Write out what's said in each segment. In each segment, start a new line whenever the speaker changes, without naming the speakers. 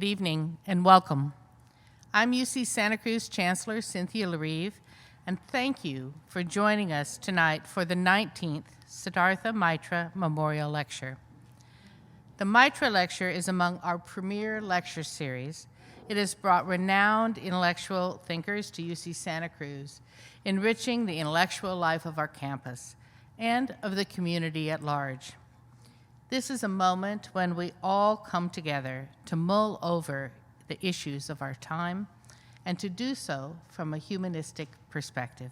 Good evening and welcome. I'm UC Santa Cruz Chancellor Cynthia LaRive, and thank you for joining us tonight for the 19th Siddhartha Mitra Memorial Lecture. The Mitra Lecture is among our premier lecture series. It has brought renowned intellectual thinkers to UC Santa Cruz, enriching the intellectual life of our campus and of the community at large. This is a moment when we all come together to mull over the issues of our time and to do so from a humanistic perspective.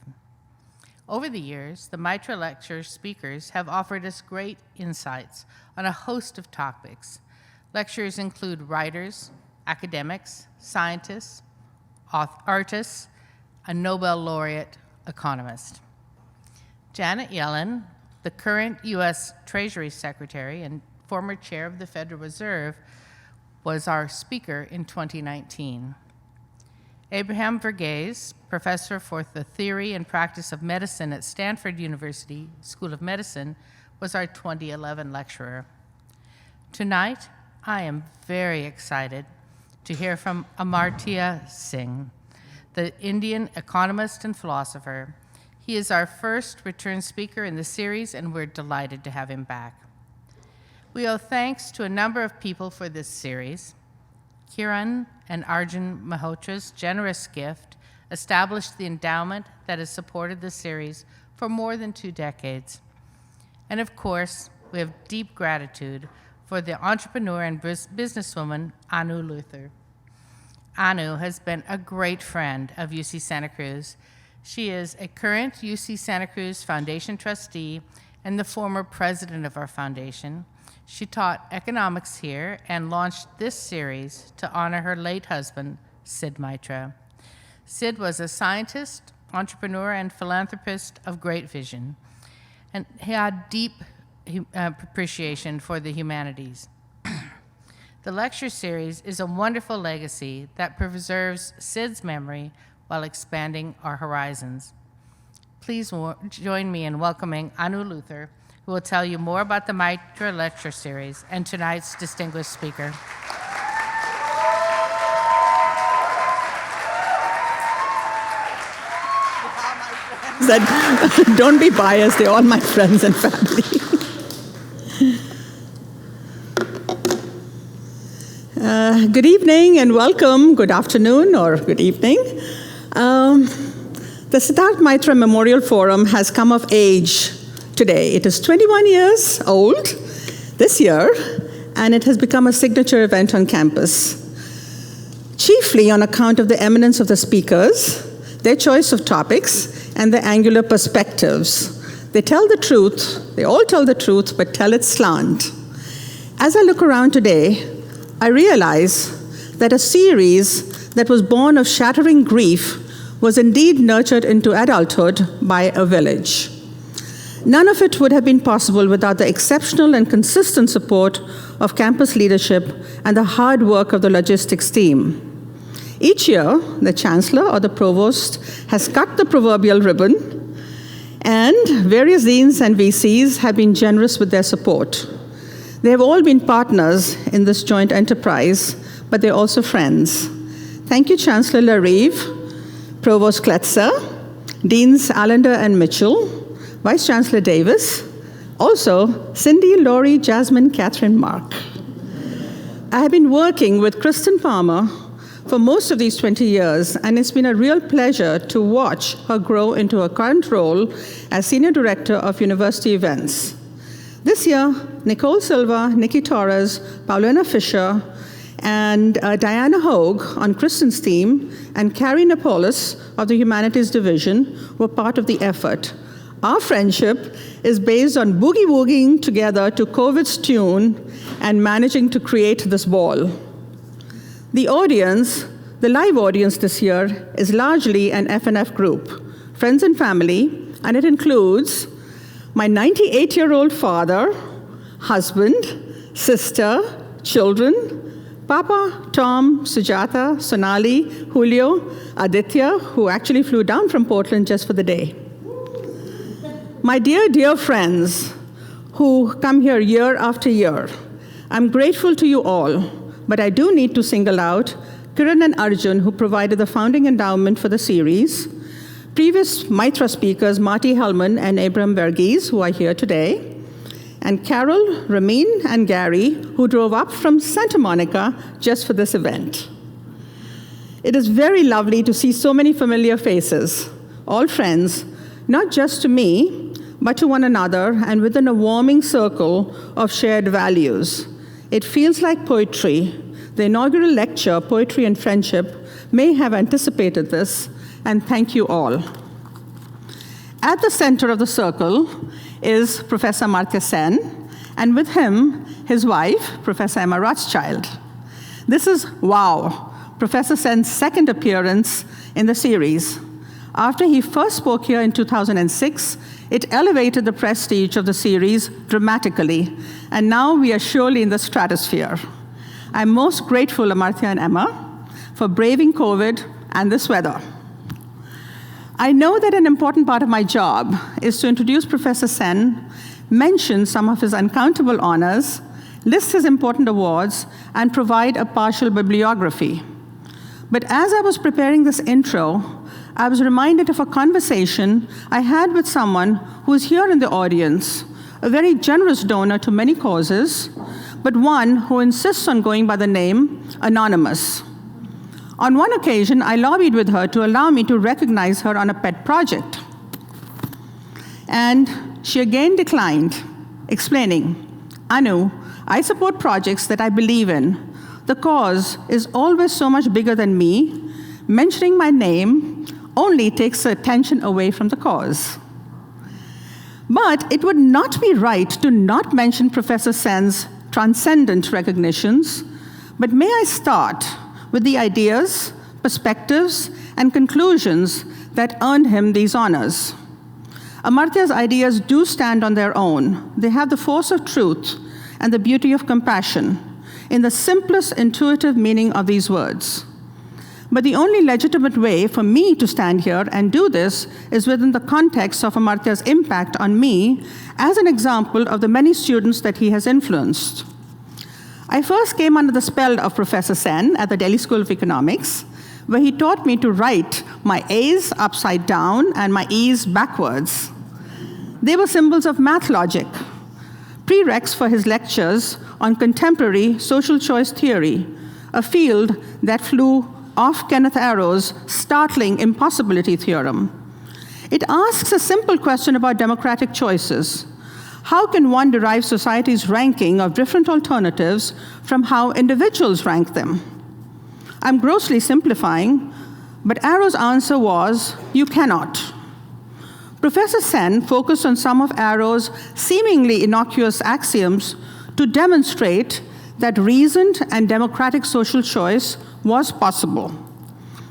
Over the years, the Mitra Lecture speakers have offered us great insights on a host of topics. Lectures include writers, academics, scientists, artists, a Nobel laureate economist. Janet Yellen, the current U.S. Treasury Secretary and former chair of the Federal Reserve, was our speaker in 2019. Abraham Verghese, professor for the theory and practice of medicine at Stanford University School of Medicine, was our 2011 lecturer. Tonight, I am very excited to hear from Amartya Sen, the Indian economist and philosopher. He is our first return speaker in the series, and we're delighted to have him back. We owe thanks to a number of people for this series. Kiran and Arjun Malhotra's generous gift established the endowment that has supported the series for more than 2 decades. And of course, we have deep gratitude for the entrepreneur and businesswoman Anu Luther. Anu has been a great friend of UC Santa Cruz. She is a current UC Santa Cruz Foundation trustee and the former president of our foundation. She taught economics here and launched this series to honor her late husband, Sid Mitra. Sid was a scientist, entrepreneur, and philanthropist of great vision, and he had deep appreciation for the humanities. The lecture series is a wonderful legacy that preserves Sid's memory while expanding our horizons. Please join me in welcoming Anu Luther, who will tell you more about the Mitra Lecture Series and tonight's distinguished speaker.
Don't be biased, they're all my friends and family. Good evening and welcome, good afternoon or good evening. The Siddhartha Mitra Memorial Forum has come of age today. It is 21 years old this year, and it has become a signature event on campus, chiefly on account of the eminence of the speakers, their choice of topics, and their angular perspectives. They tell the truth, they all tell the truth, but tell it slant. As I look around today, I realize that a series that was born of shattering grief was indeed nurtured into adulthood by a village. None of it would have been possible without the exceptional and consistent support of campus leadership and the hard work of the logistics team. Each year, the chancellor or the provost has cut the proverbial ribbon, and various deans and VCs have been generous with their support. They have all been partners in this joint enterprise, but they're also friends. Thank you, Chancellor LaRive, Provost Kletzer, Deans Allender and Mitchell, Vice Chancellor Davis, also Cindy, Laurie, Jasmine, Catherine, Mark. I have been working with Kristen Palmer for most of these 20 years, and it's been a real pleasure to watch her grow into her current role as Senior Director of University Events. This year, Nicole Silva, Nikki Torres, Paulina Fisher, and Diana Hogue on Kristen's team, and Carrie Napolis of the Humanities Division were part of the effort. Our friendship is based on boogie-woogieing together to COVID's tune and managing to create this ball. The audience, the live audience this year, is largely an FNF group, friends and family, and it includes my 98-year-old father, husband, sister, children, Papa, Tom, Sujata, Sonali, Julio, Aditya, who actually flew down from Portland just for the day. My dear, dear friends who come here year after year, I'm grateful to you all but I do need to single out Kiran and Arjun, who provided the founding endowment for the series, previous Mitra speakers Marty Hellman and Abram Verghese, who are here today, and Carol, Ramin, and Gary, who drove up from Santa Monica just for this event. It is very lovely to see so many familiar faces, all friends, not just to me, but to one another and within a warming circle of shared values. It feels like poetry. The inaugural lecture, Poetry and Friendship, may have anticipated this, and thank you all. At the center of the circle is Professor Amartya Sen, and with him, his wife, Professor Emma Rothschild. This is, wow, Professor Sen's second appearance in the series. After he first spoke here in 2006, it elevated the prestige of the series dramatically, and now we are surely in the stratosphere. I'm most grateful, Amartya and Emma, for braving COVID and this weather. I know that an important part of my job is to introduce Professor Sen, mention some of his uncountable honors, list his important awards, and provide a partial bibliography. But as I was preparing this intro, I was reminded of a conversation I had with someone who is here in the audience, a very generous donor to many causes, but one who insists on going by the name Anonymous. On one occasion, I lobbied with her to allow me to recognize her on a pet project. And she again declined, explaining, Anu, I support projects that I believe in. The cause is always so much bigger than me. Mentioning my name only takes the attention away from the cause. But it would not be right to not mention Professor Sen's transcendent recognitions. But may I start with the ideas, perspectives, and conclusions that earned him these honors. Amartya's ideas do stand on their own. They have the force of truth and the beauty of compassion in the simplest intuitive meaning of these words. But the only legitimate way for me to stand here and do this is within the context of Amartya's impact on me as an example of the many students that he has influenced. I first came under the spell of Professor Sen at the Delhi School of Economics, where he taught me to write my A's upside down and my E's backwards. They were symbols of math logic, prereqs for his lectures on contemporary social choice theory, a field that flew off Kenneth Arrow's startling impossibility theorem. It asks a simple question about democratic choices. How can one derive society's ranking of different alternatives from how individuals rank them? I'm grossly simplifying, but Arrow's answer was, you cannot. Professor Sen focused on some of Arrow's seemingly innocuous axioms to demonstrate that reasoned and democratic social choice was possible.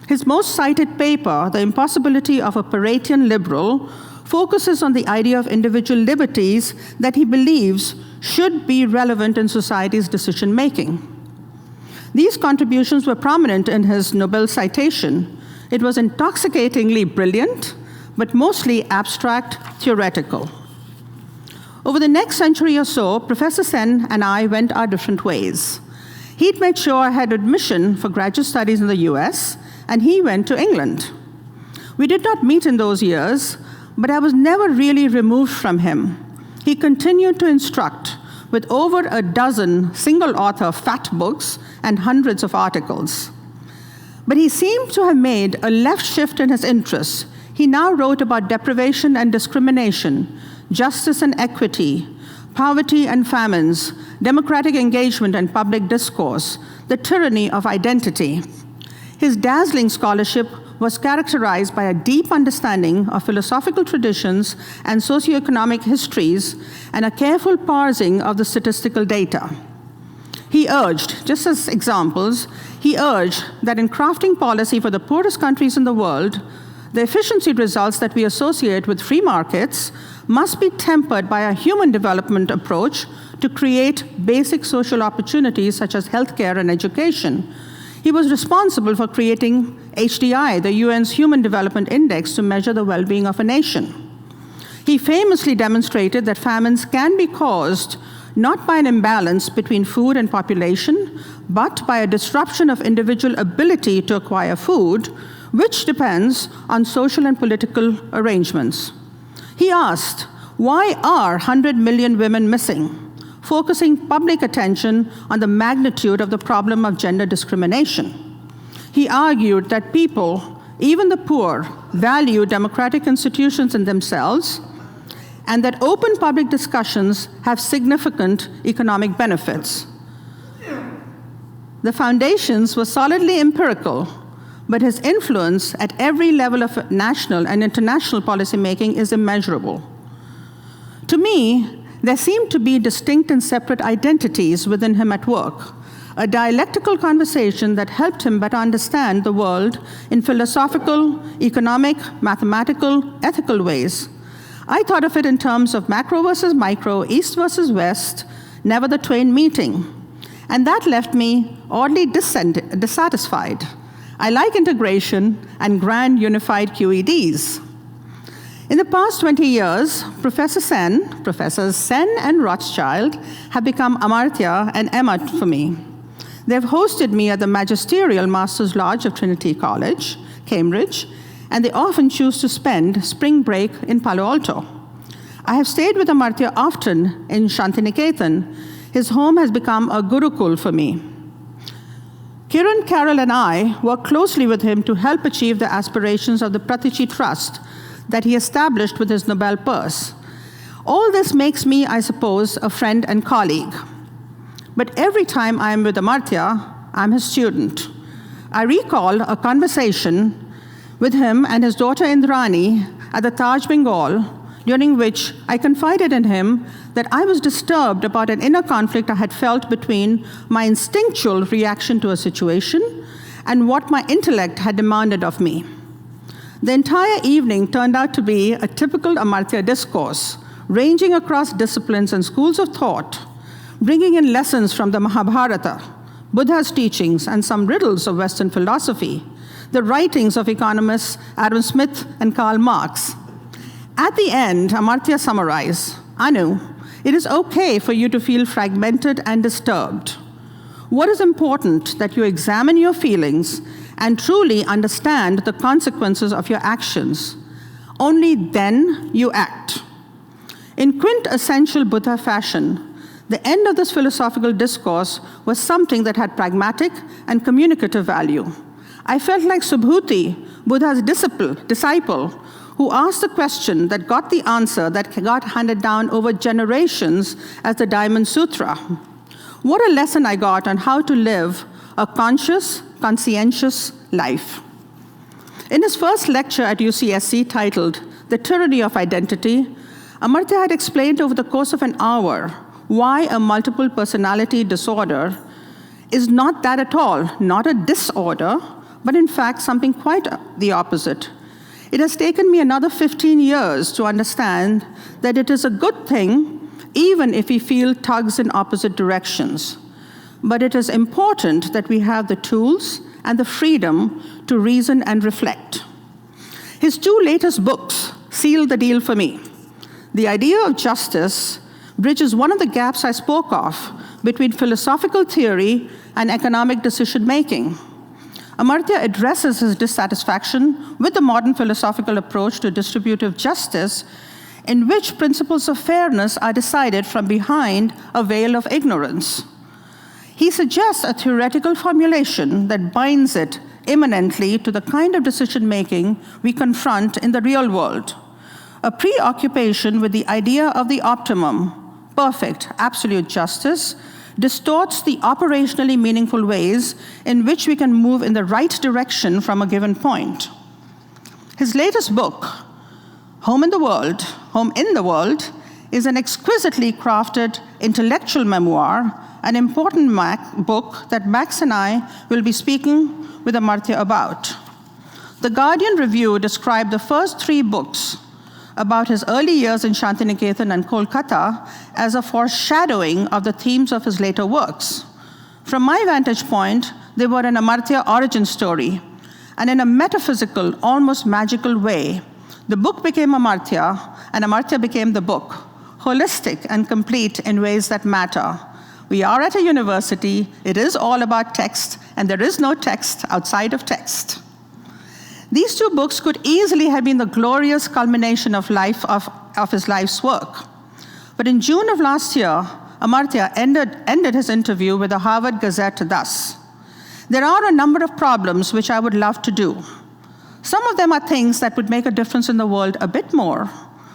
His most cited paper, The Impossibility of a Paretian Liberal, focuses on the idea of individual liberties that he believes should be relevant in society's decision-making. These contributions were prominent in his Nobel citation. It was intoxicatingly brilliant, but mostly abstract, theoretical. Over the next century or so, Professor Sen and I went our different ways. He'd made sure I had admission for graduate studies in the US, and he went to England. We did not meet in those years, but I was never really removed from him. He continued to instruct with over a dozen single-author fat books and hundreds of articles. But he seemed to have made a left shift in his interests. He now wrote about deprivation and discrimination, justice and equity, poverty and famines, democratic engagement and public discourse, the tyranny of identity. His dazzling scholarship was characterized by a deep understanding of philosophical traditions and socioeconomic histories and a careful parsing of the statistical data. He urged, just as examples, he urged that in crafting policy for the poorest countries in the world, the efficiency results that we associate with free markets must be tempered by a human development approach to create basic social opportunities such as healthcare and education. He was responsible for creating HDI, the UN's Human Development Index, to measure the well-being of a nation. He famously demonstrated that famines can be caused not by an imbalance between food and population, but by a disruption of individual ability to acquire food, which depends on social and political arrangements. He asked, why are 100 million women missing? Focusing public attention on the magnitude of the problem of gender discrimination. He argued that people, even the poor, value democratic institutions in themselves, and that open public discussions have significant economic benefits. The foundations were solidly empirical, but his influence at every level of national and international policymaking is immeasurable. To me, there seemed to be distinct and separate identities within him at work, a dialectical conversation that helped him better understand the world in philosophical, economic, mathematical, ethical ways. I thought of it in terms of macro versus micro, east versus west, never the twain meeting. And that left me oddly dissatisfied. I like integration and grand unified QEDs. In the past 20 years, Professors Sen and Rothschild have become Amartya and Emma for me. They've hosted me at the Magisterial Masters Lodge of Trinity College, Cambridge, and they often choose to spend spring break in Palo Alto. I have stayed with Amartya often in Shantiniketan. His home has become a gurukul for me. Kiran, Carol, and I work closely with him to help achieve the aspirations of the Pratichi Trust that he established with his Nobel Purse. All this makes me, I suppose, a friend and colleague. But every time I am with Amartya, I'm his student. I recall a conversation with him and his daughter Indrani at the Taj Bengal, during which I confided in him that I was disturbed about an inner conflict I had felt between my instinctual reaction to a situation and what my intellect had demanded of me. The entire evening turned out to be a typical Amartya discourse, ranging across disciplines and schools of thought, bringing in lessons from the Mahabharata, Buddha's teachings, and some riddles of Western philosophy, the writings of economists Adam Smith and Karl Marx. At the end, Amartya summarized, Anu, it is okay for you to feel fragmented and disturbed. What is important that you examine your feelings and truly understand the consequences of your actions. Only then you act. In quintessential Buddha fashion, the end of this philosophical discourse was something that had pragmatic and communicative value. I felt like Subhuti, Buddha's disciple, who asked the question that got the answer that got handed down over generations as the Diamond Sutra. What a lesson I got on how to live a conscious, conscientious life. In his first lecture at UCSC titled The Tyranny of Identity, Amartya had explained over the course of an hour why a multiple personality disorder is not that at all, not a disorder, but in fact something quite the opposite. It has taken me another 15 years to understand that it is a good thing even if we feel tugs in opposite directions. But it is important that we have the tools and the freedom to reason and reflect. His two latest books sealed the deal for me. The Idea of Justice bridges one of the gaps I spoke of between philosophical theory and economic decision-making. Amartya addresses his dissatisfaction with the modern philosophical approach to distributive justice, in which principles of fairness are decided from behind a veil of ignorance. He suggests a theoretical formulation that binds it immanently to the kind of decision-making we confront in the real world, a preoccupation with the idea of the optimum, perfect, absolute justice, distorts the operationally meaningful ways in which we can move in the right direction from a given point. His latest book, Home in the World, is an exquisitely crafted intellectual memoir, an important book that Max and I will be speaking with Amartya about. The Guardian Review described the first 3 books about his early years in Shantiniketan and Kolkata as a foreshadowing of the themes of his later works. From my vantage point, they were an Amartya origin story, and in a metaphysical, almost magical way, the book became Amartya, and Amartya became the book, holistic and complete in ways that matter. We are at a university. It is all about text, and there is no text outside of text. These two books could easily have been the glorious culmination of his life's work. But in June of last year, Amartya ended his interview with the Harvard Gazette thus: "There are a number of problems which I would love to do. Some of them are things that would make a difference in the world a bit more.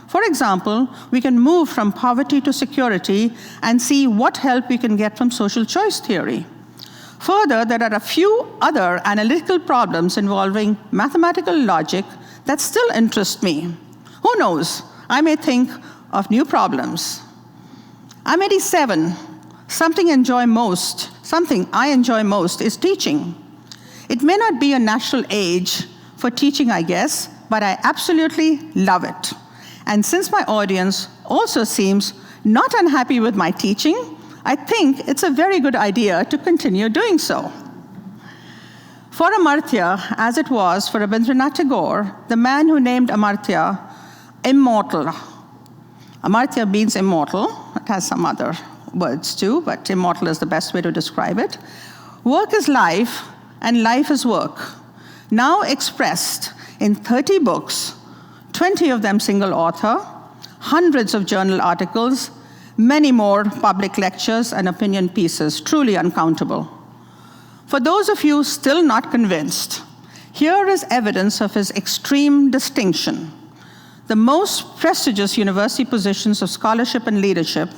For example, we can move from poverty to security and see what help we can get from social choice theory. Further, there are a few other analytical problems involving mathematical logic that still interest me. Who knows, I may think of new problems. I'm 87. Something I enjoy most is teaching. It may not be a natural age for teaching, I guess, but I absolutely love it. And since my audience also seems not unhappy with my teaching, I think it's a very good idea to continue doing so." For Amartya, as it was for Rabindranath Tagore, the man who named Amartya immortal. Amartya means immortal. It has some other words too, but immortal is the best way to describe it. Work is life, and life is work, now expressed in 30 books, 20 of them single author, hundreds of journal articles, many more public lectures and opinion pieces, truly uncountable. For those of you still not convinced, here is evidence of his extreme distinction. The most prestigious university positions of scholarship and leadership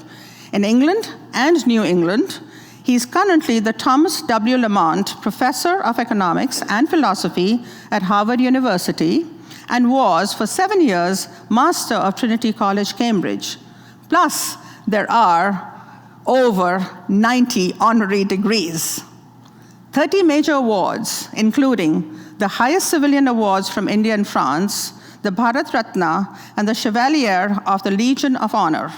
in England and New England. He's currently the Thomas W. Lamont Professor of Economics and Philosophy at Harvard University, and was, for 7 years, Master of Trinity College, Cambridge. Plus, there are over 90 honorary degrees. 30 major awards, including the highest civilian awards from India and France, the Bharat Ratna, and the Chevalier of the Legion of Honor,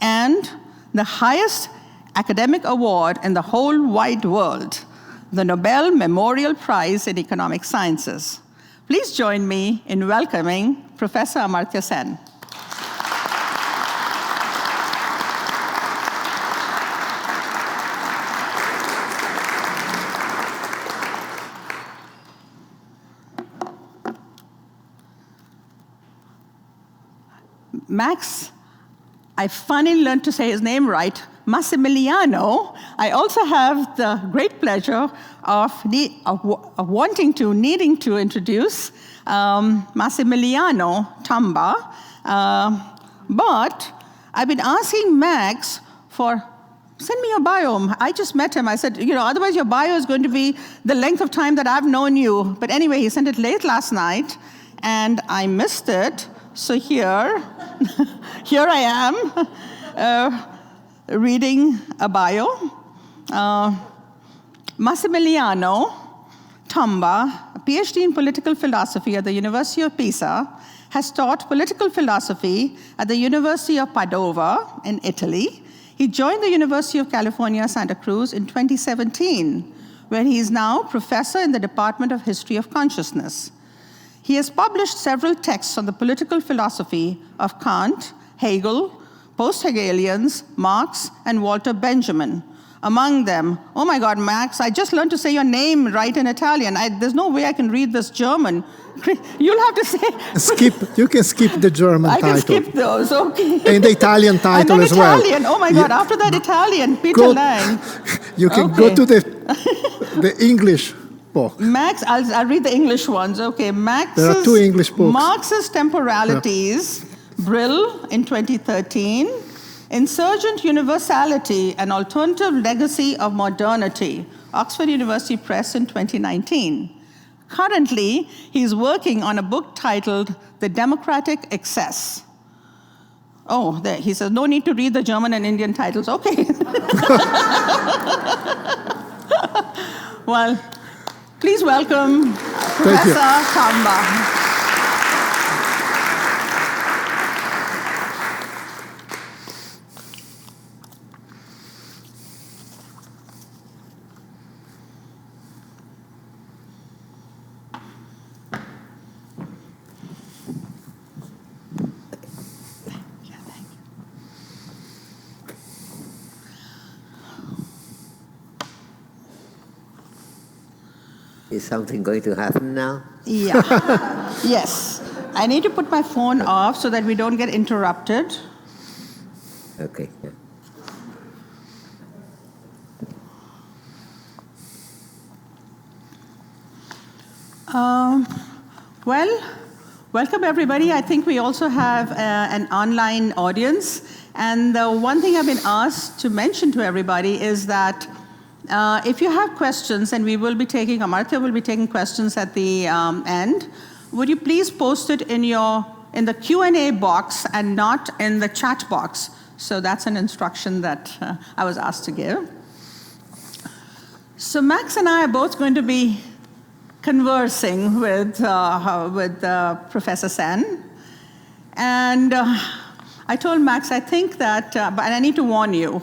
and the highest academic award in the whole wide world, the Nobel Memorial Prize in Economic Sciences. Please join me in welcoming Professor Amartya Sen. Max, I finally learned to say his name right, Massimiliano. I also have the great pleasure of needing to introduce Massimiliano Tamba. But I've been asking Max send me your bio. I just met him. I said, otherwise your bio is going to be the length of time that I've known you. But anyway, he sent it late last night, and I missed it. So here I am, reading a bio. Massimiliano Tamba, a PhD in political philosophy at the University of Pisa, has taught political philosophy at the University of Padova in Italy. He joined the University of California, Santa Cruz in 2017, where he is now professor in the Department of History of Consciousness. He has published several texts on the political philosophy of Kant, Hegel, post-Hegelians, Marx, and Walter Benjamin. Among them, oh my God, Max, I just learned to say your name right in Italian. There's no way I can read this German. You'll have to say...
You can skip the German title.
I can skip those, okay.
And the Italian title as well.
Italian, oh my God, after that Italian, Peter Lang.
You can go to the English book.
Max, I'll read the English ones. Okay,
There are 2 English books.
Marx's Temporalities, Brill in 2013, Insurgent Universality, An Alternative Legacy of Modernity, Oxford University Press in 2019. Currently, he's working on a book titled The Democratic Excess. Oh, there, he says, no need to read the German and Indian titles. Okay. Well, please welcome Professor Tamba.
Is something going to happen now?
Yeah. Yes. I need to put my phone off so that we don't get interrupted.
Okay.
Well, welcome everybody. I think we also have an online audience. And the one thing I've been asked to mention to everybody is that if you have questions, and we will be taking, Amartya will be taking questions at the end, would you please post it in the Q&A box and not in the chat box? So that's an instruction that I was asked to give. So Max and I are both going to be conversing with Professor Sen. And I told Max, I think that, but I need to warn you,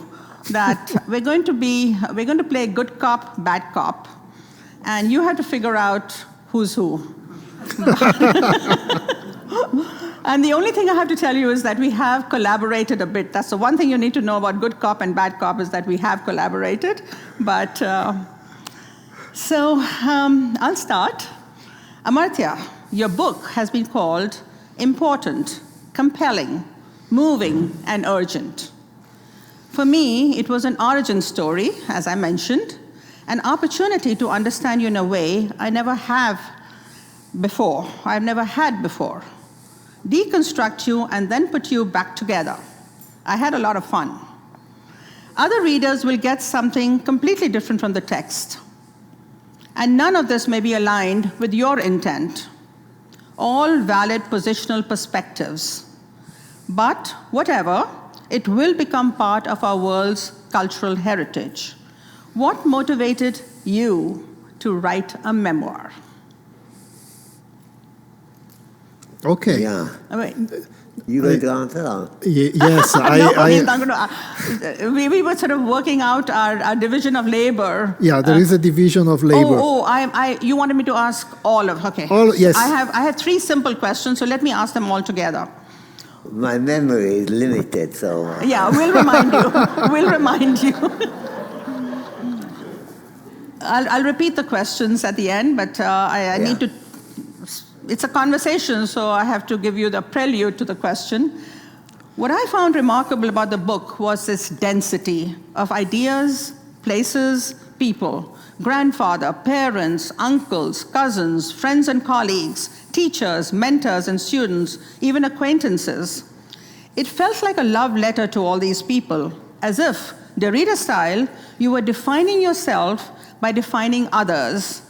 that we're going to play good cop, bad cop, and you have to figure out who's who. And the only thing I have to tell you is that we have collaborated a bit. That's the one thing you need to know about good cop and bad cop, is that we have collaborated. But I'll start. Amartya, your book has been called Important, Compelling, Moving, and Urgent. For me, it was an origin story, as I mentioned, an opportunity to understand you in a way I've never had before, deconstruct you and then put you back together. I had a lot of fun. Other readers will get something completely different from the text. And none of this may be aligned with your intent. All valid positional perspectives. But whatever, it will become part of our world's cultural heritage. What motivated you to write a memoir?
Okay.
Yeah.
Wait.
You going to answer?
Yes,
I'm not gonna, we were sort of working out our division of labor.
Yeah, there is a division of labor.
You wanted me to ask all of, okay.
Yes.
I have 3 simple questions, so let me ask them all together.
My memory is limited, so...
Yeah, we'll remind you. We'll remind you. I'll repeat the questions at the end, but I need to... It's a conversation, so I have to give you the prelude to the question. What I found remarkable about the book was this density of ideas, places, people, grandfather, parents, uncles, cousins, friends and colleagues, teachers, mentors and students, even acquaintances. It felt like a love letter to all these people, as if, Derrida style, you were defining yourself by defining others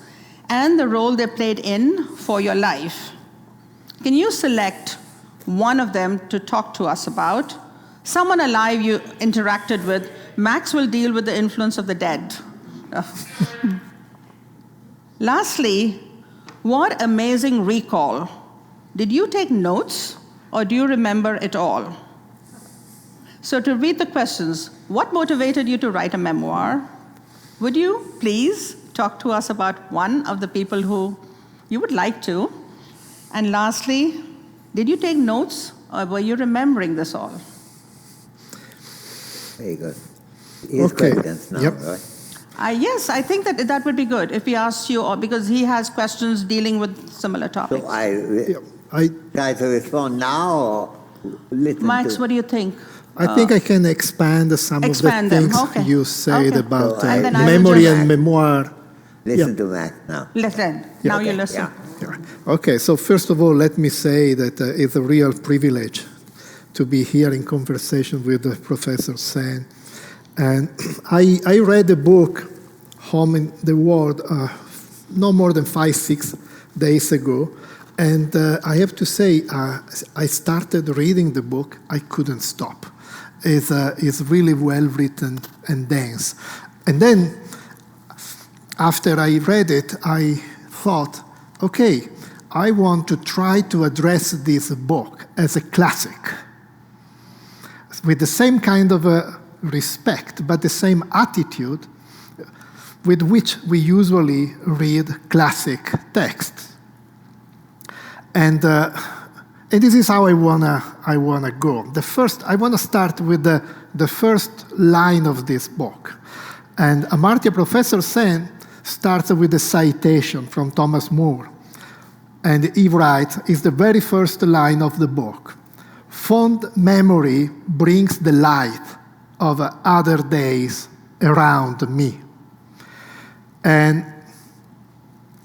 and the role they played in for your life. Can you select one of them to talk to us about? Someone alive you interacted with. Max will deal with the influence of the dead. Lastly, what amazing recall. Did you take notes or do you remember it all? So to read the questions, what motivated you to write a memoir? Would you please talk to us about one of the people who you would like to? And lastly, did you take notes or were you remembering this all?
Very good. Here's questions now,
Yep.
right?
Yes, I think that would be good if we asked you, because he has questions dealing with similar topics.
So I
I
try to respond now or listen
Max,
to...
what do you think?
think I can expand some
Expand
of the
them,
things
okay.
you said
Okay.
about
So And
then I will
memory
just-
and memoir.
Listen to Max now.
Listen. Now you
Okay,
listen.
yeah.
Yeah. Okay, so first of all, let me say that it's a real privilege to be here in conversation with Professor Sen. And I read the book, Home in the World, no more than 5-6 days ago. And I have to say, I started reading the book, I couldn't stop. It's really well written and dense. And then, after I read it, I thought, okay, I want to try to address this book as a classic, with the same kind of respect, but the same attitude with which we usually read classic texts. And this is how I wanna go. I wanna start with the first line of this book. And Amartya, Professor Sen starts with a citation from Thomas More. And he writes, it's the very first line of the book. Fond memory brings the light of other days around me. And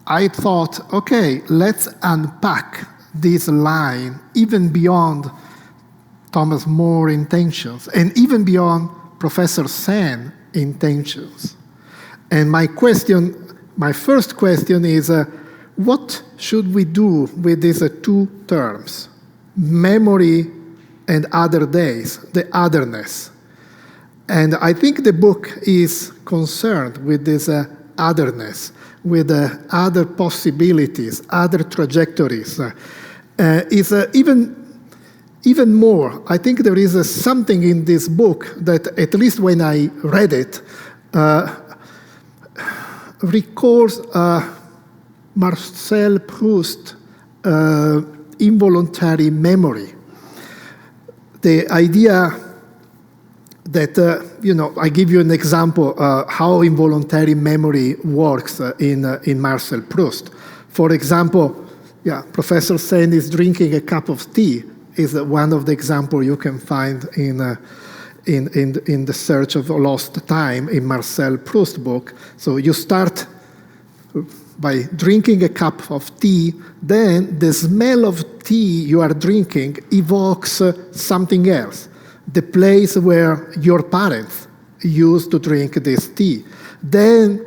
I thought, okay, let's unpack this line even beyond Thomas More's intentions and even beyond Professor Sen's intentions. And my first question is, what should we do with these two terms, memory and other days, the otherness? And I think the book is concerned with this otherness, with other possibilities, other trajectories. Even more, I think there is something in this book that, at least when I read it, recalls Marcel Proust's involuntary memory. The idea that, I give you an example how involuntary memory works in Marcel Proust. For example, Professor Sen is drinking a cup of tea is one of the examples you can find in the Search of Lost Time in Marcel Proust's book. So you start by drinking a cup of tea, then the smell of tea you are drinking evokes something else, the place where your parents used to drink this tea. Then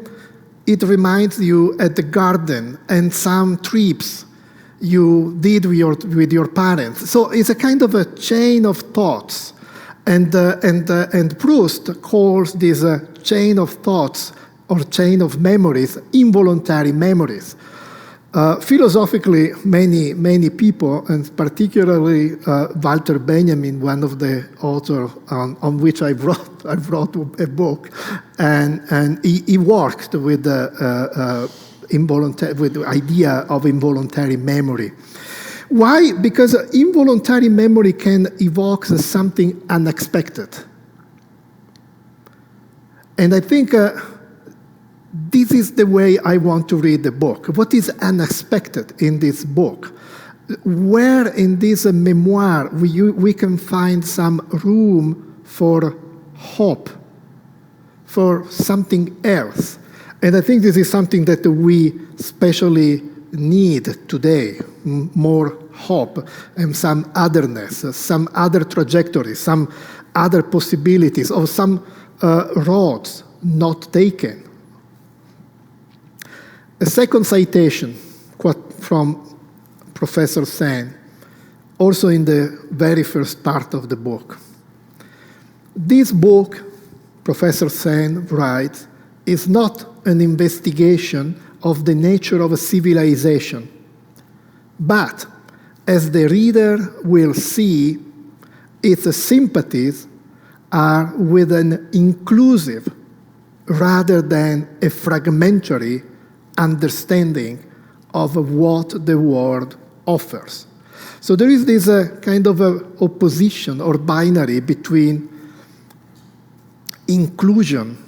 it reminds you at the garden and some trips you did with your parents. So it's a kind of a chain of thoughts. And Proust calls this chain of thoughts or chain of memories involuntary memories. Philosophically, many people, and particularly Walter Benjamin, one of the authors on which I wrote a book, and he worked with the idea of involuntary memory. Why? Because involuntary memory can evoke something unexpected. And I think this is the way I want to read the book. What is unexpected in this book? Where in this memoir we can find some room for hope, for something else. And I think this is something that we especially need today, more hope and some otherness, some other trajectories, some other possibilities, or some roads not taken. A second citation, quote from Professor Sen, also in the very first part of the book. This book, Professor Sen writes, is not an investigation of the nature of a civilization, but, as the reader will see, its sympathies are with an inclusive rather than a fragmentary understanding of what the world offers. So there is this kind of opposition or binary between inclusion,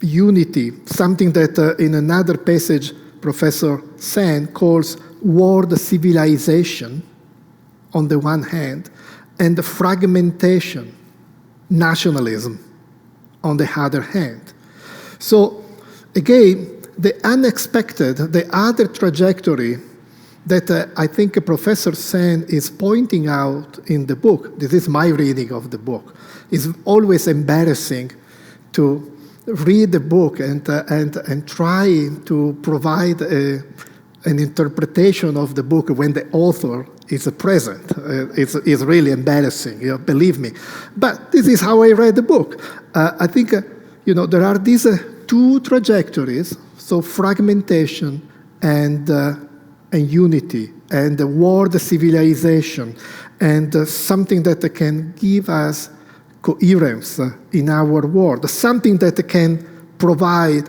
unity, something that in another passage Professor Sen calls world civilization on the one hand, and the fragmentation, nationalism on the other hand. So again, the unexpected, the other trajectory that I think Professor Sen is pointing out in the book, this is my reading of the book, is always embarrassing to read the book and try to provide an interpretation of the book when the author is present. It's really embarrassing, believe me. But this is how I read the book. I think there are these two trajectories, so fragmentation and unity, and the world civilization, and something that can give us coherence in our world, something that can provide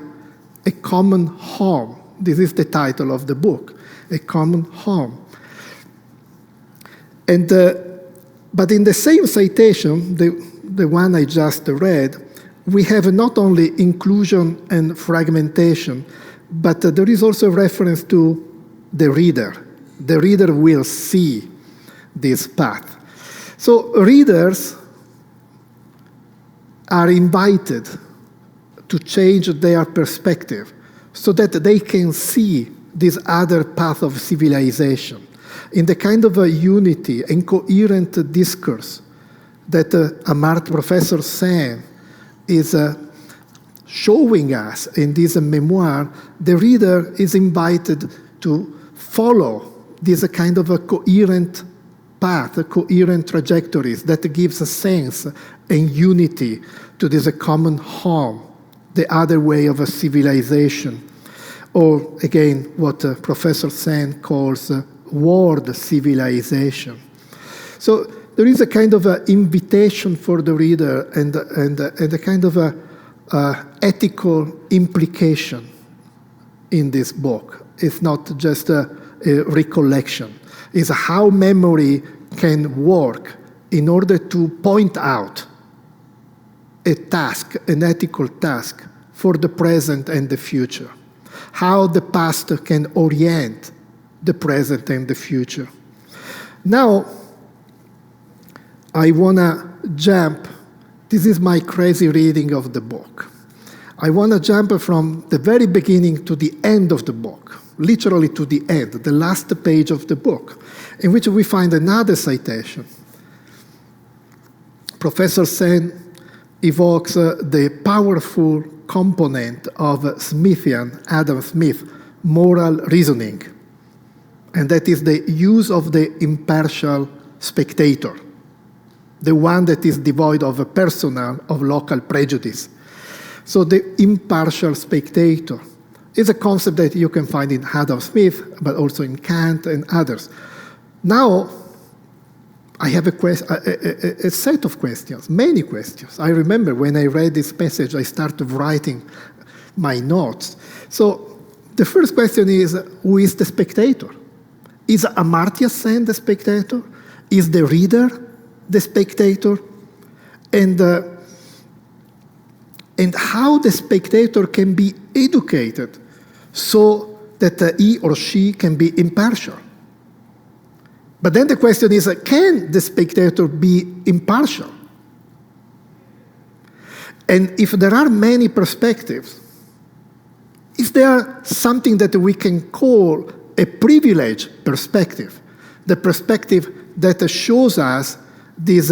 a common home. This is the title of the book, A Common Home. And but in the same citation, the one I just read, we have not only inclusion and fragmentation, but there is also a reference to the reader. The reader will see this path. So readers are invited to change their perspective so that they can see this other path of civilization in the kind of a unity and coherent discourse that Professor Sen is showing us in this memoir. The reader is invited to follow this kind of a coherent path, coherent trajectories that gives a sense and unity to this common home, the other way of a civilization, or again, what Professor Sen calls world civilization. So there is a kind of an invitation for the reader and a kind of a ethical implication in this book. It's not just a recollection. It's how memory can work in order to point out a task, an ethical task for the present and the future. How the past can orient the present and the future. Now, I want to jump. This is my crazy reading of the book. I want to jump from the very beginning to the end of the book, literally to the end, the last page of the book, in which we find another citation. Professor Sen evokes the powerful component of Smithian, Adam Smith, moral reasoning, and that is the use of the impartial spectator, the one that is devoid of a personal, of local prejudice. So the impartial spectator is a concept that you can find in Adam Smith, but also in Kant and others. Now, I have a set of questions, many questions. I remember when I read this passage, I started writing my notes. So the first question is, who is the spectator? Is Amartya Sen the spectator? Is the reader the spectator? And how the spectator can be educated so that he or she can be impartial. But then the question is, can the spectator be impartial? And if there are many perspectives, is there something that we can call a privileged perspective? The perspective that shows us this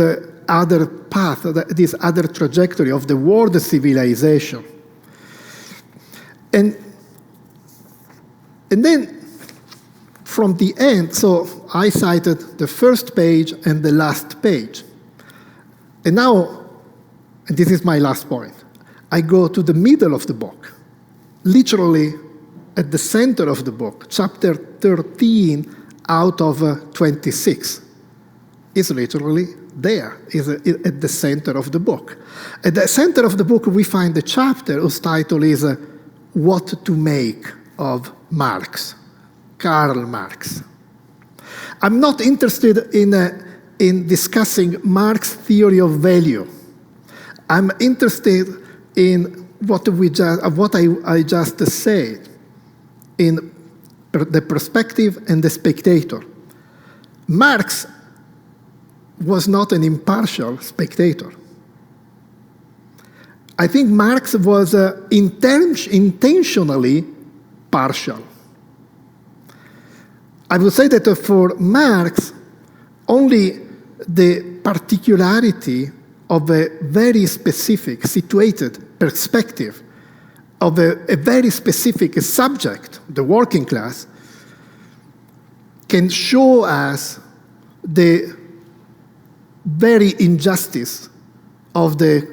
other path, this other trajectory of the world civilization. And then from the end, so I cited the first page and the last page. And now, and this is my last point, I go to the middle of the book, literally at the center of the book, chapter 13 out of 26. Is literally there, is at the center of the book. At the center of the book, we find a chapter whose title is What to Make of Marx, Karl Marx. I'm not interested in discussing Marx's theory of value. I'm interested in what I just said, in the perspective and the spectator. Marx was not an impartial spectator. I think Marx was intentionally partial. I would say that for Marx, only the particularity of a very specific, situated perspective of a very specific subject, the working class, can show us the very injustice of the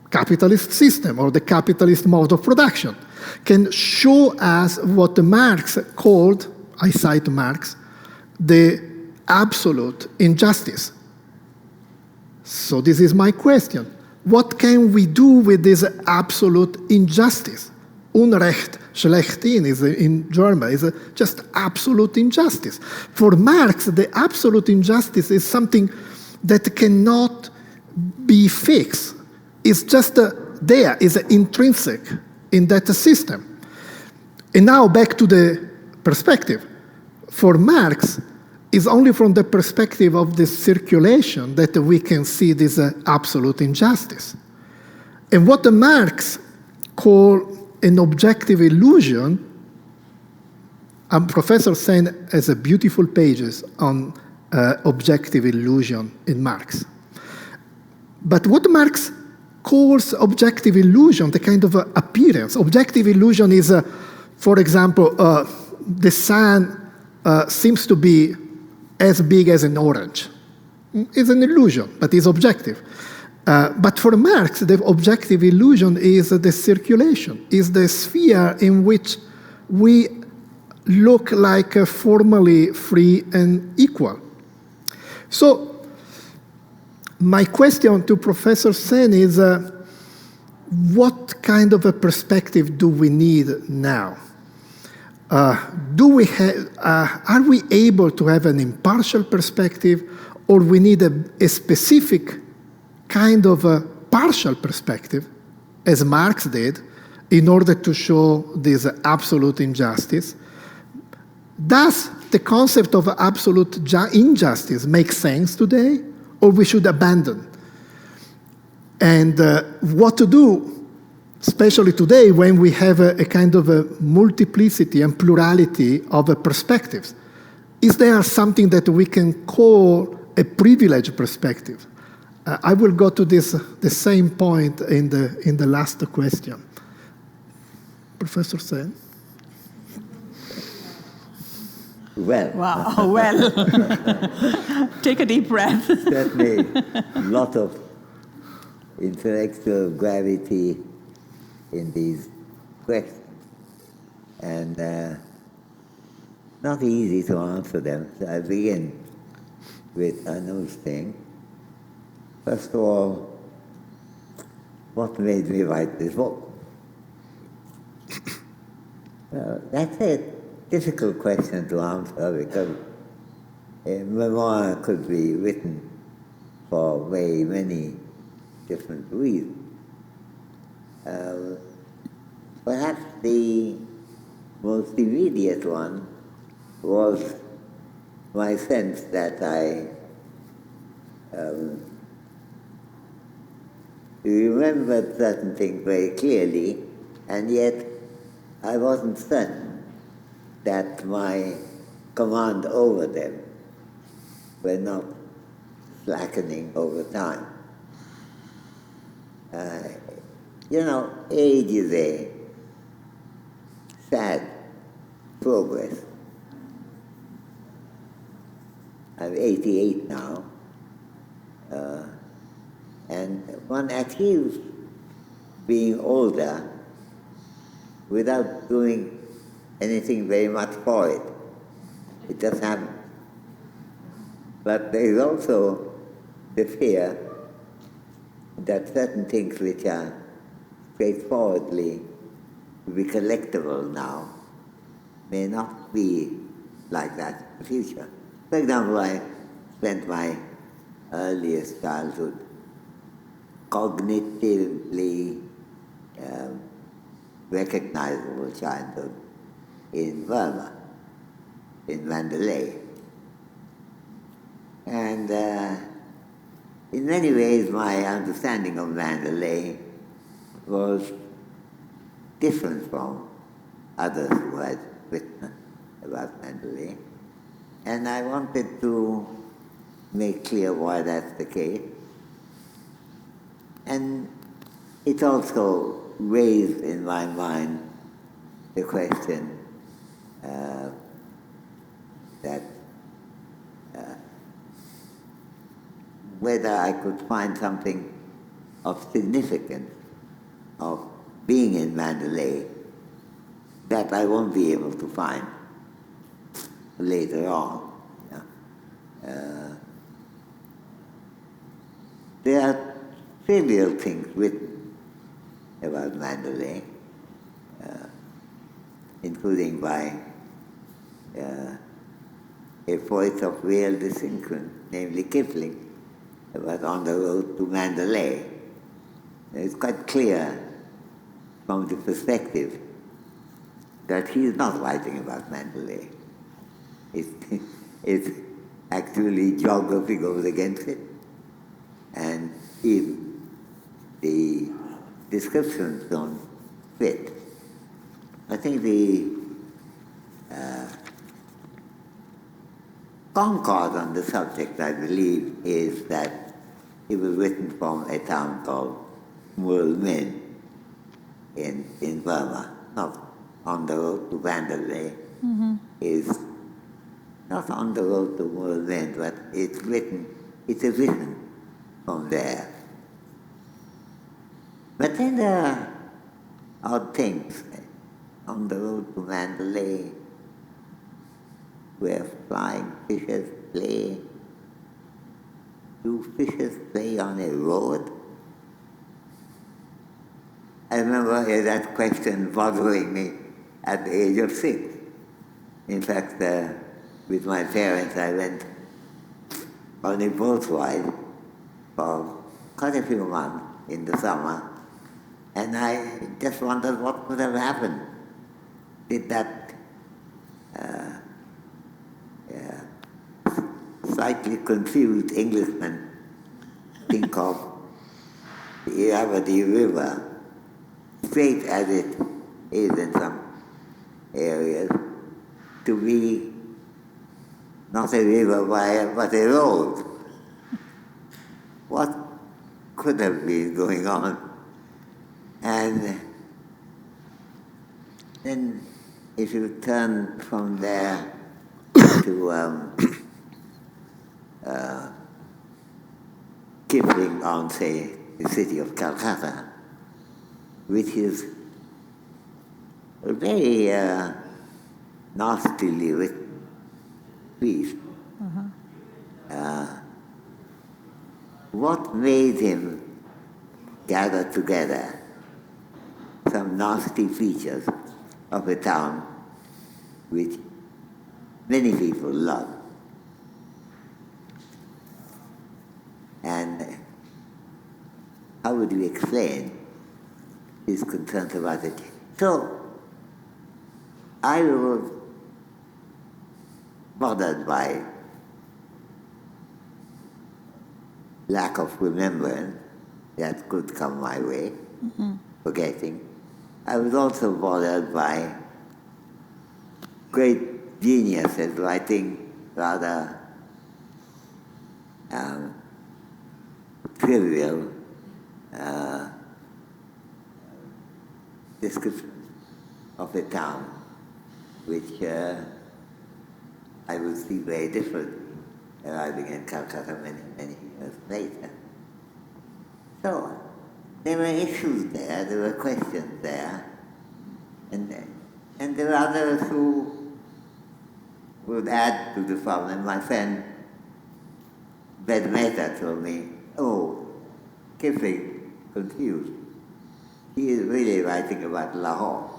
capitalist system or the capitalist mode of production, can show us what Marx called, I cite Marx, the absolute injustice. So this is my question. What can we do with this absolute injustice? Unrecht, Schlechtin is in German, is just absolute injustice. For Marx, the absolute injustice is something that cannot be fixed. It's just there, is intrinsic in that system. And now back to the perspective. For Marx, it's only from the perspective of the circulation that we can see this absolute injustice. And what Marx called an objective illusion, Professor Sen has a beautiful pages on objective illusion in Marx. But what Marx calls objective illusion, the kind of appearance. Objective illusion is, for example, the sun seems to be as big as an orange. It's an illusion, but it's objective. But for Marx, the objective illusion is the circulation, is the sphere in which we look like formally free and equal. So my question to Professor Sen is, what kind of a perspective do we need now? Are we able to have an impartial perspective, or we need a specific kind of a partial perspective, as Marx did, in order to show this absolute injustice? Does the concept of absolute injustice make sense today, or we should abandon? And what to do, especially today when we have a kind of a multiplicity and plurality of perspectives? Is there something that we can call a privileged perspective? I will go to the same point in the last question. Professor Sen?
Well,
Wow, well. Take a deep breath.
certainly a lot of intellectual gravity in these questions, and not easy to answer them. So I begin with Anu's thing. First of all, what made me write this book? That's a difficult question to answer, because a memoir could be written for very many different reasons. Perhaps the most immediate one was my sense that I remembered certain things very clearly, and yet I wasn't certain that my command over them were not slackening over time. Age is a sad progress. I'm 88 now, and one achieves being older without doing anything very much for it. It just happens. But there is also the fear that certain things which are straightforwardly recollectable now may not be like that in the future. For example, I spent my earliest childhood, cognitively recognizable childhood, in Burma, in Mandalay. And in many ways, my understanding of Mandalay was different from others who had written about Mandalay. And I wanted to make clear why that's the case. And it also raised in my mind the question that whether I could find something of significance of being in Mandalay that I won't be able to find later on. There are trivial things written about Mandalay, including by a poet of real distinction, namely Kipling, about On the Road to Mandalay. It's quite clear from the perspective that he is not writing about Mandalay. It's actually geography goes against it. And even the descriptions don't fit. I think the concord on the subject, I believe, is that it was written from a town called Mulmen in Burma, not on the road to Mandalay. Is not on the road to Mulmen, but it's a vision from there. But then there are odd things. On the road to Mandalay, where flying fishes play. Do fishes play on a road? I remember that question bothering me at the age of 6. In fact, with my parents, I went on a boat ride for quite a few months in the summer, and I just wondered what could have happened. Did that slightly confused Englishman think of the Irrawaddy River, straight as it is in some areas, to be not a river but a road? What could have been going on? And then if you turn from there to Kipling on, say, the city of Calcutta, which is a very nastily written piece. What made him gather together some nasty features of a town which many people love? And how would you explain his concerns about it? So, I was bothered by lack of remembrance that could come my way, forgetting. I was also bothered by great geniuses writing rather trivial description of a town, which I would see very different arriving in Calcutta many years later. So there were issues there, there were questions there, and there were others who would add to the problem. My friend Ved Mehta told me, oh, Kipling confused. He is really writing about Lahore.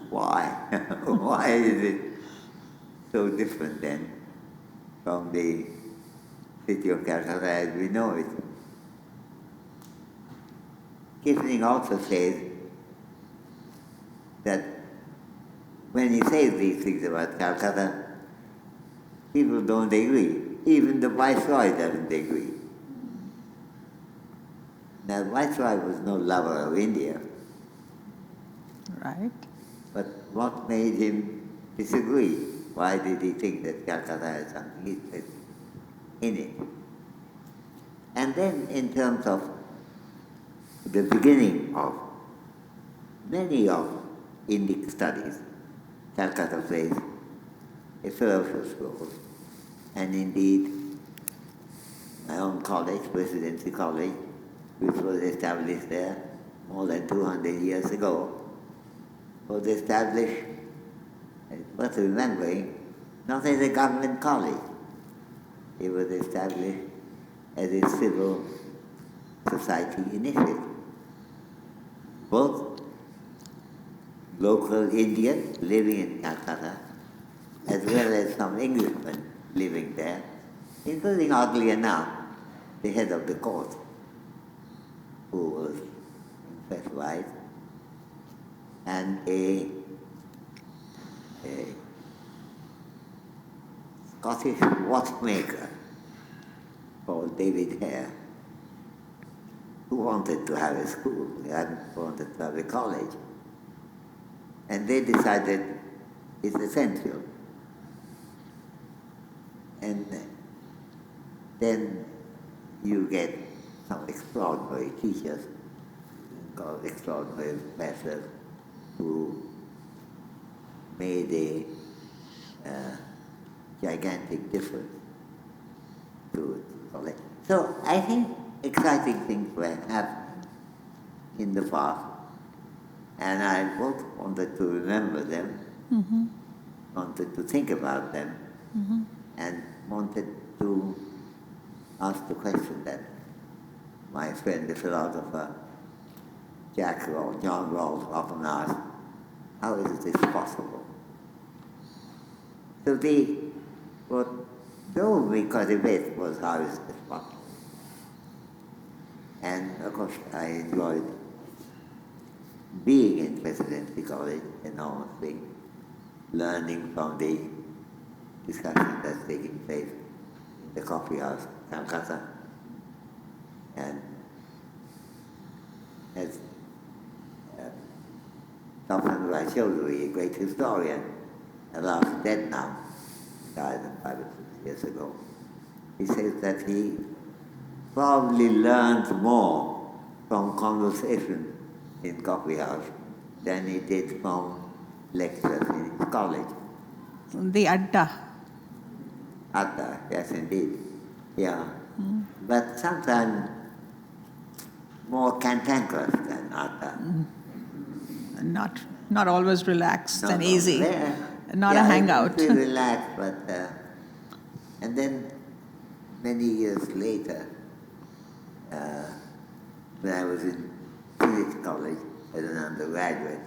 Why? Why is it so different then from the city of Calcutta as we know it? Kipling also says that when he says these things about Calcutta, people don't agree. Even the Viceroy doesn't agree. Now, the Viceroy was no lover of India.
Right.
But what made him disagree? Why did he think that Calcutta had something in it? And then in terms of the beginning of many of Indic studies, Calcutta plays a ferocious role. And indeed, my own college, Presidency College, which was established there more than 200 years ago, was established, it's worth remembering, not as a government college. It was established as a civil society initiative. Both local Indians living in Calcutta, as well as some Englishmen living there, including, oddly enough, the head of the court, who was impressed by it, and a Scottish watchmaker called David Hare, who wanted to have a school. He hadn't wanted to have a college. And they decided it's essential. And then you get some extraordinary teachers, called extraordinary professors, who made a gigantic difference to college. So I think exciting things were happening in the past, and I both wanted to remember them, wanted to think about them, and wanted to ask the question that my friend, the philosopher Jack Rawls, John Rawls, often asked, how is this possible? So what drove me quite a bit was how is this possible? And of course I enjoyed being in Presidency College enormously, learning from the discussion that's taking place in the coffee house, Calcutta. And as Dr. Rai Chaudhuri, a great historian, alas dead now, died 5 or 6 years ago, he says that he probably learned more from conversation in coffee house than he did from lectures in his college.
The Adda.
Atta, yes indeed. Yeah. But sometimes more cantankerous than Atta.
Not always relaxed and easy. Not
yeah,
a hangout.
Pretty relaxed, but and then many years later, when I was in Phoenix College as an undergraduate,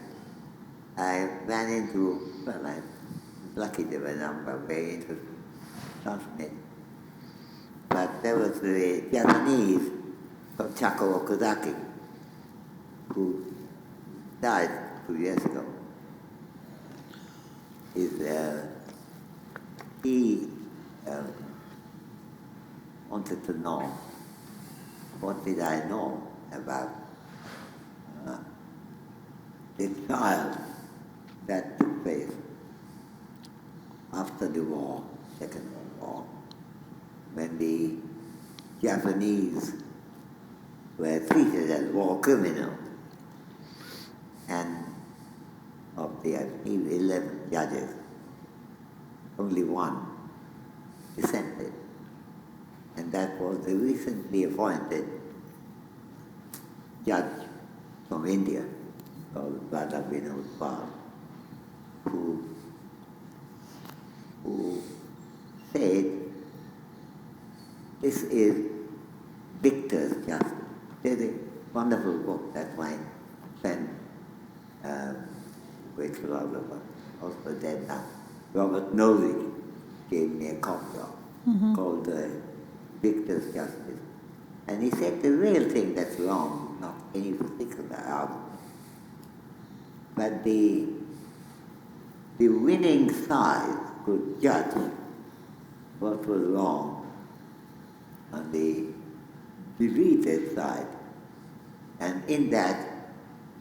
I ran into, well, I'm lucky there were a number of very interesting classmates. But there was the Japanese from Chako Okazaki, who died 2 years ago. He wanted to know what did I know about the trial that took place after the war, Second World War, when the Japanese were treated as war criminals, and of the 11 judges, only one dissented, and that was the recently appointed judge from India called Radha Vinod Pal, who said, this is victor's justice. There's a wonderful book that my friend, great philosopher, also dead now, Robert Nozick, gave me a copy of, called Victor's Justice. And he said the real thing that's wrong, not any particular argument, but the winning side could judge what was wrong on the defeated side. And in that,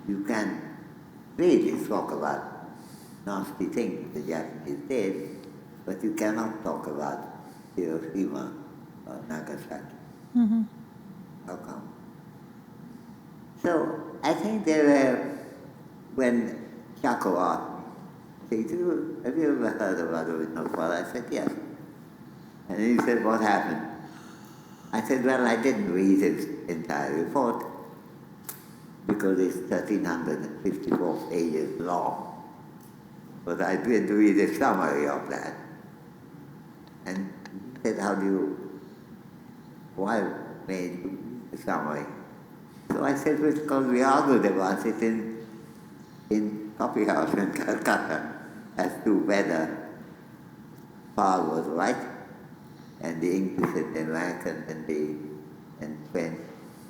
you can really talk about nasty things the Japanese did, but you cannot talk about Hiroshima or Nagasaki. How come? So I think there were, when Chako asked me, have you ever heard of Radha Pal? I said, yes. And he said, what happened? I said, well, I didn't read his entire report because it's 1,354 pages long. But I did read a summary of that. And he said, why made you a summary? So I said, well, because we argued about it in coffee house in Calcutta as to whether Paul was right and the English and the American and French,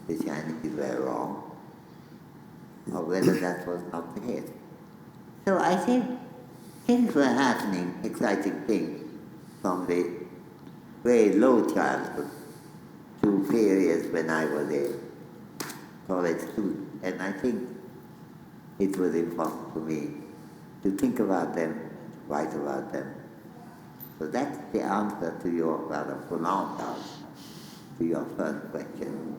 the Chinese were wrong, or whether that was not the case. So I think things were happening, exciting things, from the very low childhood to periods when I was a college student. And I think it was important for me to think about them, write about them. So that's the answer to your rather profound answer to your first question.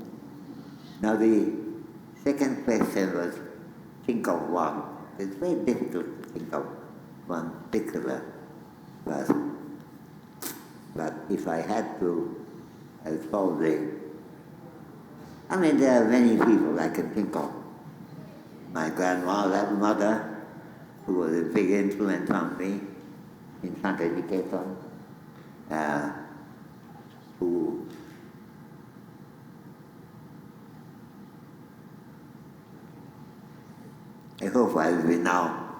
Now the second question was think of one. It's very difficult to think of one particular person. But if I had to, I'd probably, there are many people I can think of. My grandmother, who was a big influence on me in Santa Educator, who I hope I'll be now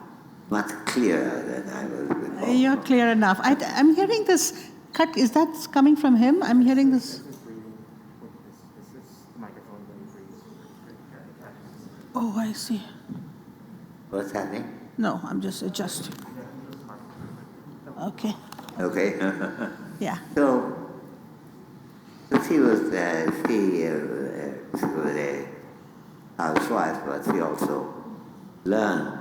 much clearer than I was before.
You're clear enough. I'm hearing this cut. Is that coming from him? I'm hearing this. Oh, I see.
What's happening?
No, I'm just adjusting. Okay.
Okay.
Yeah.
So she was a housewife, but she also learned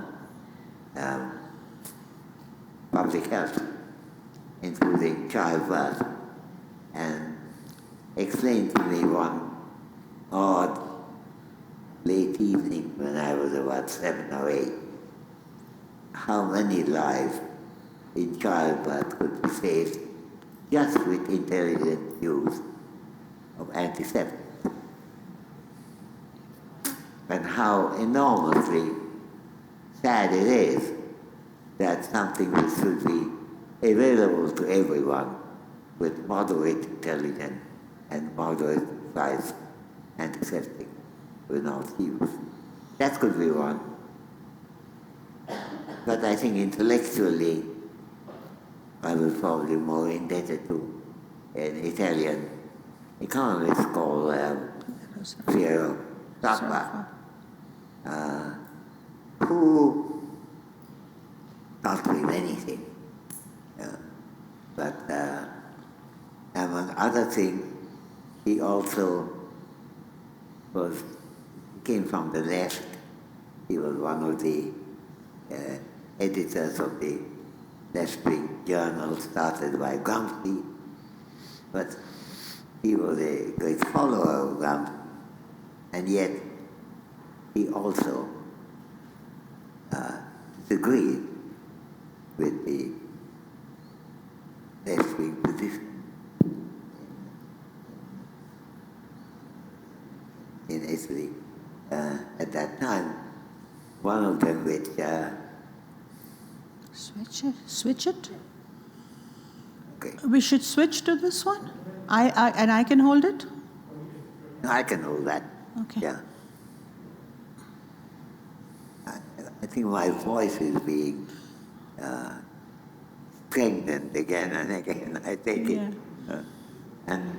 public health, including childbirth, and explained to me one odd late evening when I was about 7 or 8, how many lives in childbirth could be saved just with intelligent use of antiseptics, and how enormously sad it is that something that should be available to everyone with moderate intelligence and moderate size antiseptic will not use. That could be one. But I think intellectually, I was probably more indebted to an Italian economist called Piero Zappa, who taught me many things. But among other things, he also came from the left. He was one of the editors of the left-wing journal started by Gramsci, but he was a great follower of Gramsci, and yet he also disagreed with the left-wing position in Italy at that time. One of them which
Switch it?
okay,
We should switch to this one? I can hold it?
I can hold that.
Okay.
Yeah. I think my voice is being pregnant again and again. I take it. And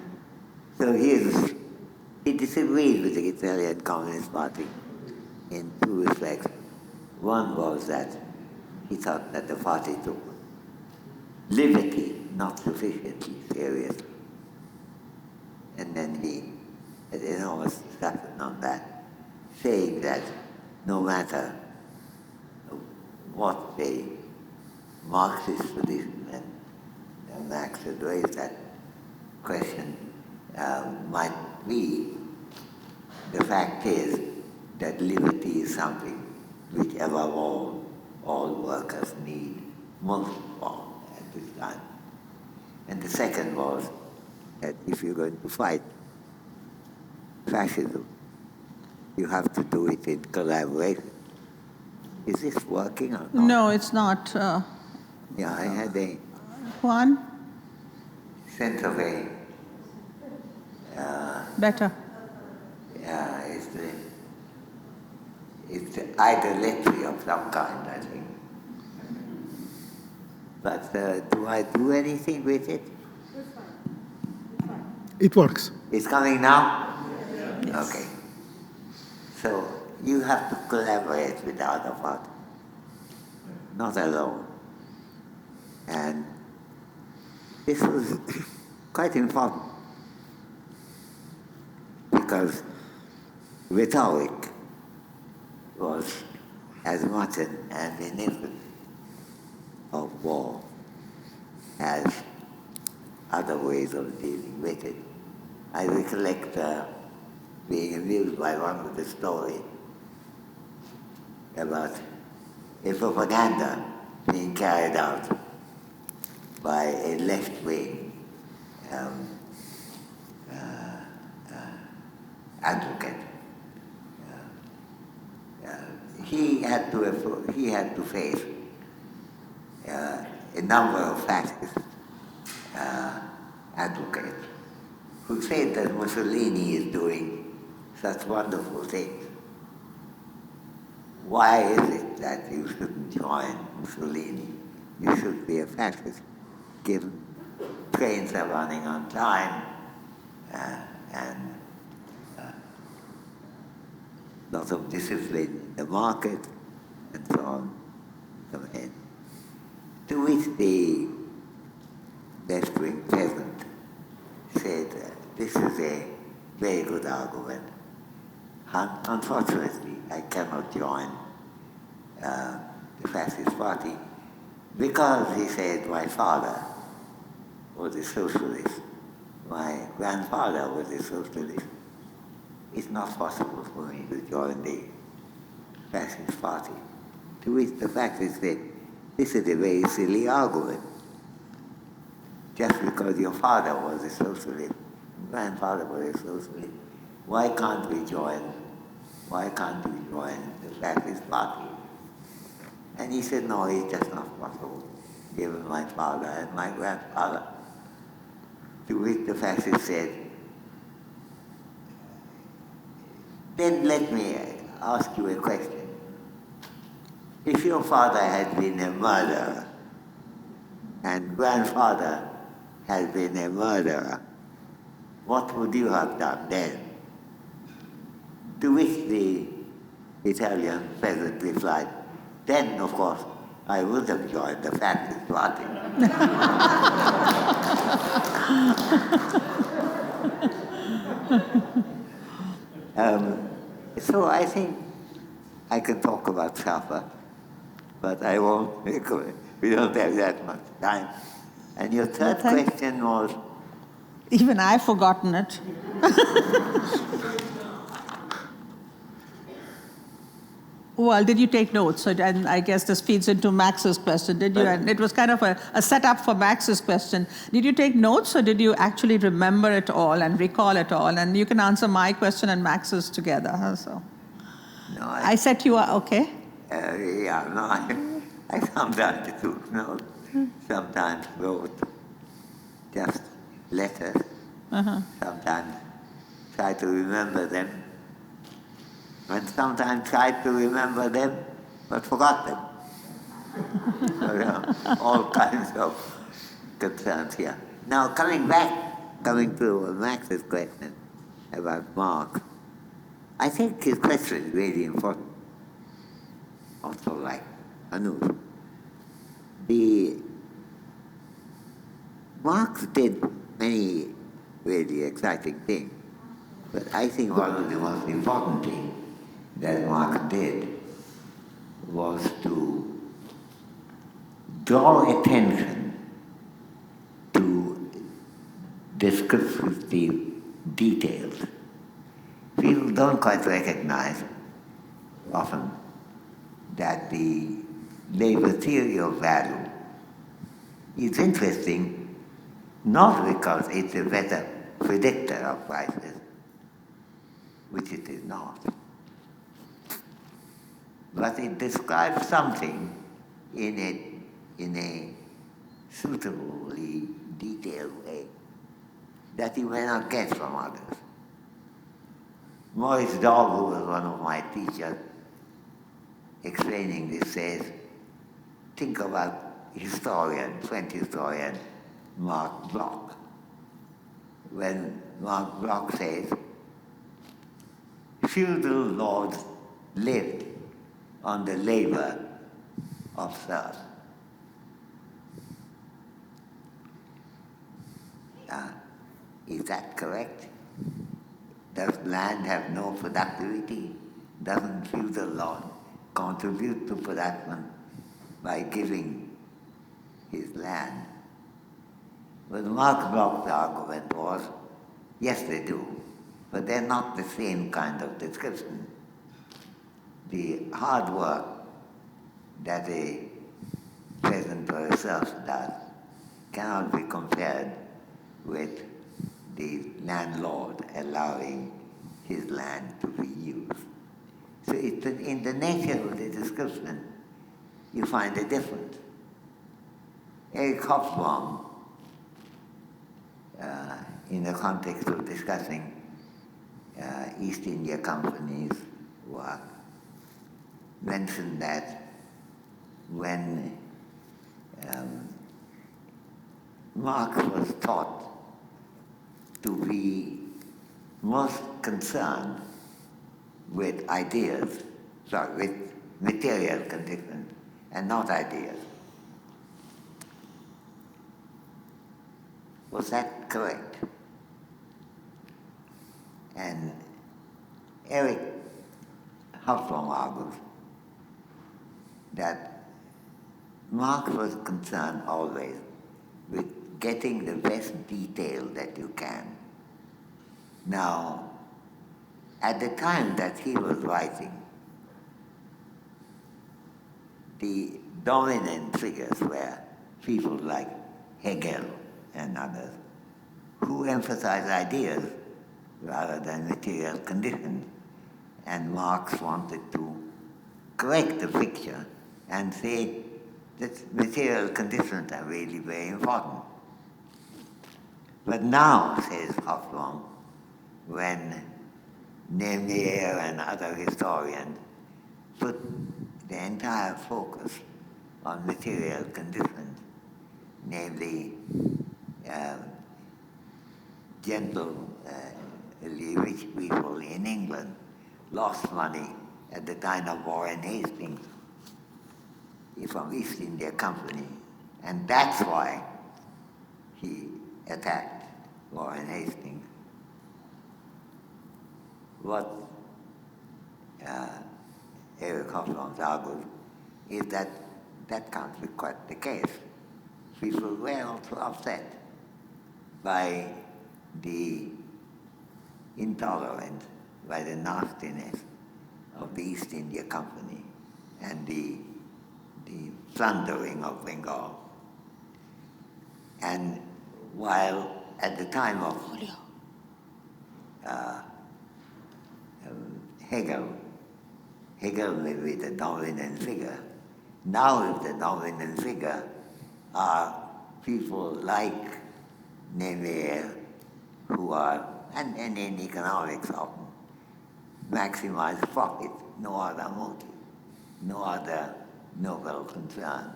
so he disagreed with the Italian Communist Party in two respects. One was that he thought that the party took liberty not sufficiently seriously. And then he had enormous discussion on that, saying that no matter what the Marxist position and Marx had raised that question might be, the fact is that liberty is something which above all workers need most of at this time. And the second was that if you're going to fight fascism, you have to do it in collaboration. Is this working or not?
No, it's not.
Yeah, I had a
Juan?
sense of a,
Better.
it's idolatry of some kind, I think. But do I do anything with it?
It works.
It's coming now? Yes. Okay. So you have to collaborate with the other party. not alone. And this was quite important because rhetoric was as much an enabler of war as other ways of dealing with it. I recollect being amused by one of the stories about a propaganda being carried out by a left-wing advocate. He had to face a number of fascist advocates who said that Mussolini is doing such wonderful things. Why is it that you shouldn't join Mussolini? You should be a fascist, given trains are running on time and lots of discipline in the market and so on. To which the left-wing peasant said, this is a very good argument. Unfortunately, I cannot join the fascist party because, he said, my father was a socialist. My grandfather was a socialist. It's not possible for me to join the fascist party. To which the fascist said, this is a very silly argument. Just because your father was a socialist, grandfather was a socialist, why can't we join the fascist party? And he said, no, it's just not possible, given my father and my grandfather. To which the fascist said, then let me ask you a question. If your father had been a murderer and grandfather had been a murderer, what would you have done then? To which the Italian peasant replied, then, of course, I would have joined the fascist party. So I think I can talk about Schaeffer, but I won't because we don't have that much time. And your third question was?
Even I've forgotten it. Well, did you take notes? And I guess this feeds into Max's question, did you? And it was kind of a setup for Max's question. Did you take notes, or did you actually remember it all and recall it all? And you can answer my question and Max's together. So,
No,
I set you up, okay?
I sometimes took notes, sometimes wrote just letters, sometimes try to remember them, and sometimes tried to remember them, but forgot them. So, all kinds of concerns here. Now, coming to Max's question about Marx, I think his question is really important. Also, like Anuj, Marx did many really exciting things, but I think one of the most important things that Marx did was to draw attention to descriptive details. People don't quite recognize often that the labor theory of value is interesting not because it's a better predictor of prices, which it is not, but it describes something in a suitably detailed way that you may not get from others. Maurice Daub, who was one of my teachers, explaining this, says, think about French historian Marc Bloch. When Marc Bloch says, feudal lords lived on the labor of thought. Is that correct? Does land have no productivity? Doesn't feudal law contribute to production by giving his land? But Marx Bloch's argument was, yes, they do, but they're not the same kind of description. The hard work that a peasant or a serf does cannot be compared with the landlord allowing his land to be used. So it's in the nature of the description, you find a difference. Eric Hobsbawm, in the context of discussing East India Company's work, mentioned that when Marx was taught to be most concerned with ideas, with material conditions, and not ideas. Was that correct? And Eric Hobsbawm argues that Marx was concerned always with getting the best detail that you can. Now, at the time that he was writing, the dominant figures were people like Hegel and others, who emphasized ideas rather than material conditions. And Marx wanted to correct the picture and say that material conditions are really very important. But now, says Hobsbawm, when Nemier and other historians put the entire focus on material conditions, namely gentle, rich people in England lost money at the time of Warren Hastings from East India Company, and that's why he attacked Warren Hastings. What Eric Hobsbawm argues is that that can't be quite the case. People were also upset by the intolerance, by the nastiness of the East India Company and the plundering of Bengal. And while at the time of Hegel may be the dominant figure. Now the dominant figure are people like Nemier, who are, and in economics often, maximize profit, no other motive, no other noble concern.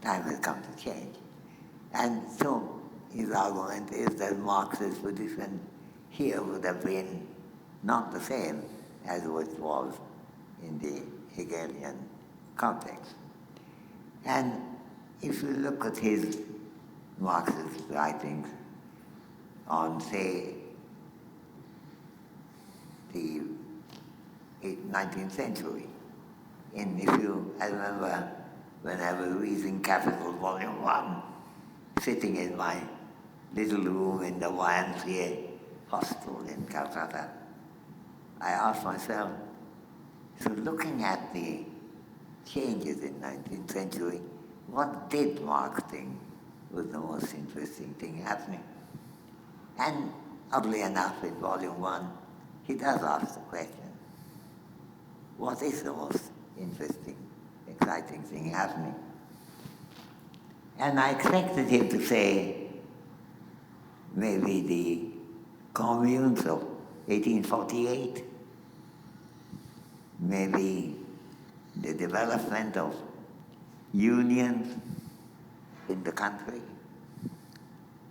Time has come to change. And so his argument is that Marx's position here would have been not the same as it was in the Hegelian context. And if you look at his Marxist writings on, say, the 19th century, I remember when I was reading Capital Volume 1, sitting in my little room in the YMCA hostel in Calcutta, I asked myself, so looking at the changes in the 19th century, what did Marx think was the most interesting thing happening? And oddly enough, in Volume 1, he does ask the question, what is the most interesting, exciting thing happening? And I expected him to say maybe the communes of 1848, maybe the development of unions in the country.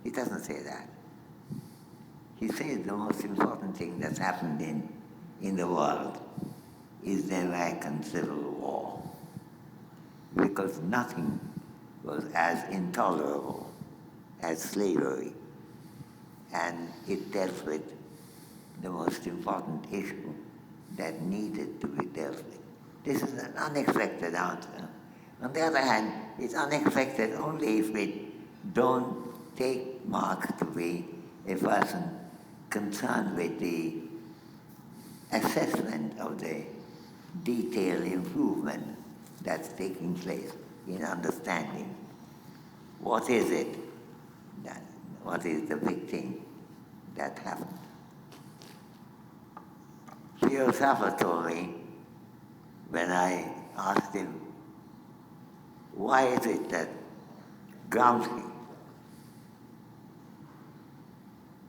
He doesn't say that. He says the most important thing that's happened in the world is the American Civil War. because nothing was as intolerable as slavery, and it dealt with the most important issue that needed to be dealt with. This is an unexpected answer. On the other hand, it's unexpected only if we don't take Marx to be a person concerned with the assessment of the detailed improvement that's taking place in understanding what is it, what is the big thing that happened. Pierre Safar told me when I asked him, why is it that Gramsci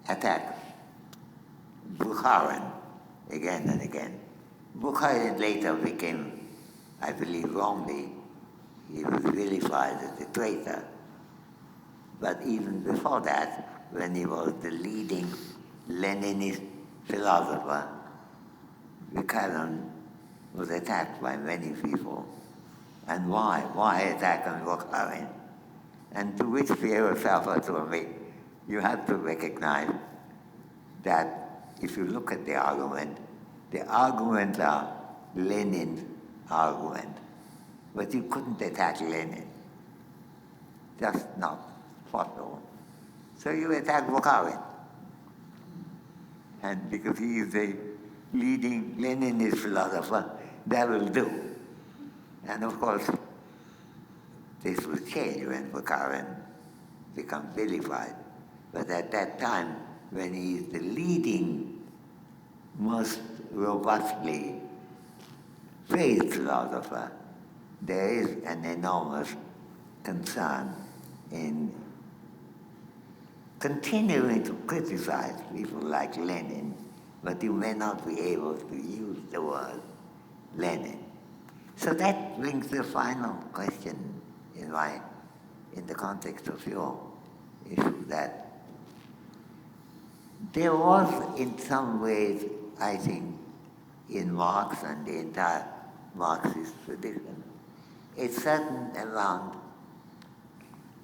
attacks Bukharin again and again? Bukharin later became, I believe wrongly, he was vilified as a traitor. But even before that, when he was the leading Leninist philosopher, Bukharin was attacked by many people. And why? Why attack on Bukharin? And to which Pierre Safar told me, you have to recognize that if you look at the arguments are Lenin's argument. But you couldn't attack Lenin. Just not possible. So you attack Bukharin. And because he is a leading Leninist philosopher, that will do. And of course, this will change when Bukharin becomes vilified. But at that time, when he is the leading, most robustly praised philosopher, there is an enormous concern in continuing to criticize people like Lenin, but you may not be able to use the word Lenin. So that brings the final question in the context of your issue, that there was in some ways, I think, in Marx and the entire Marxist tradition, a certain amount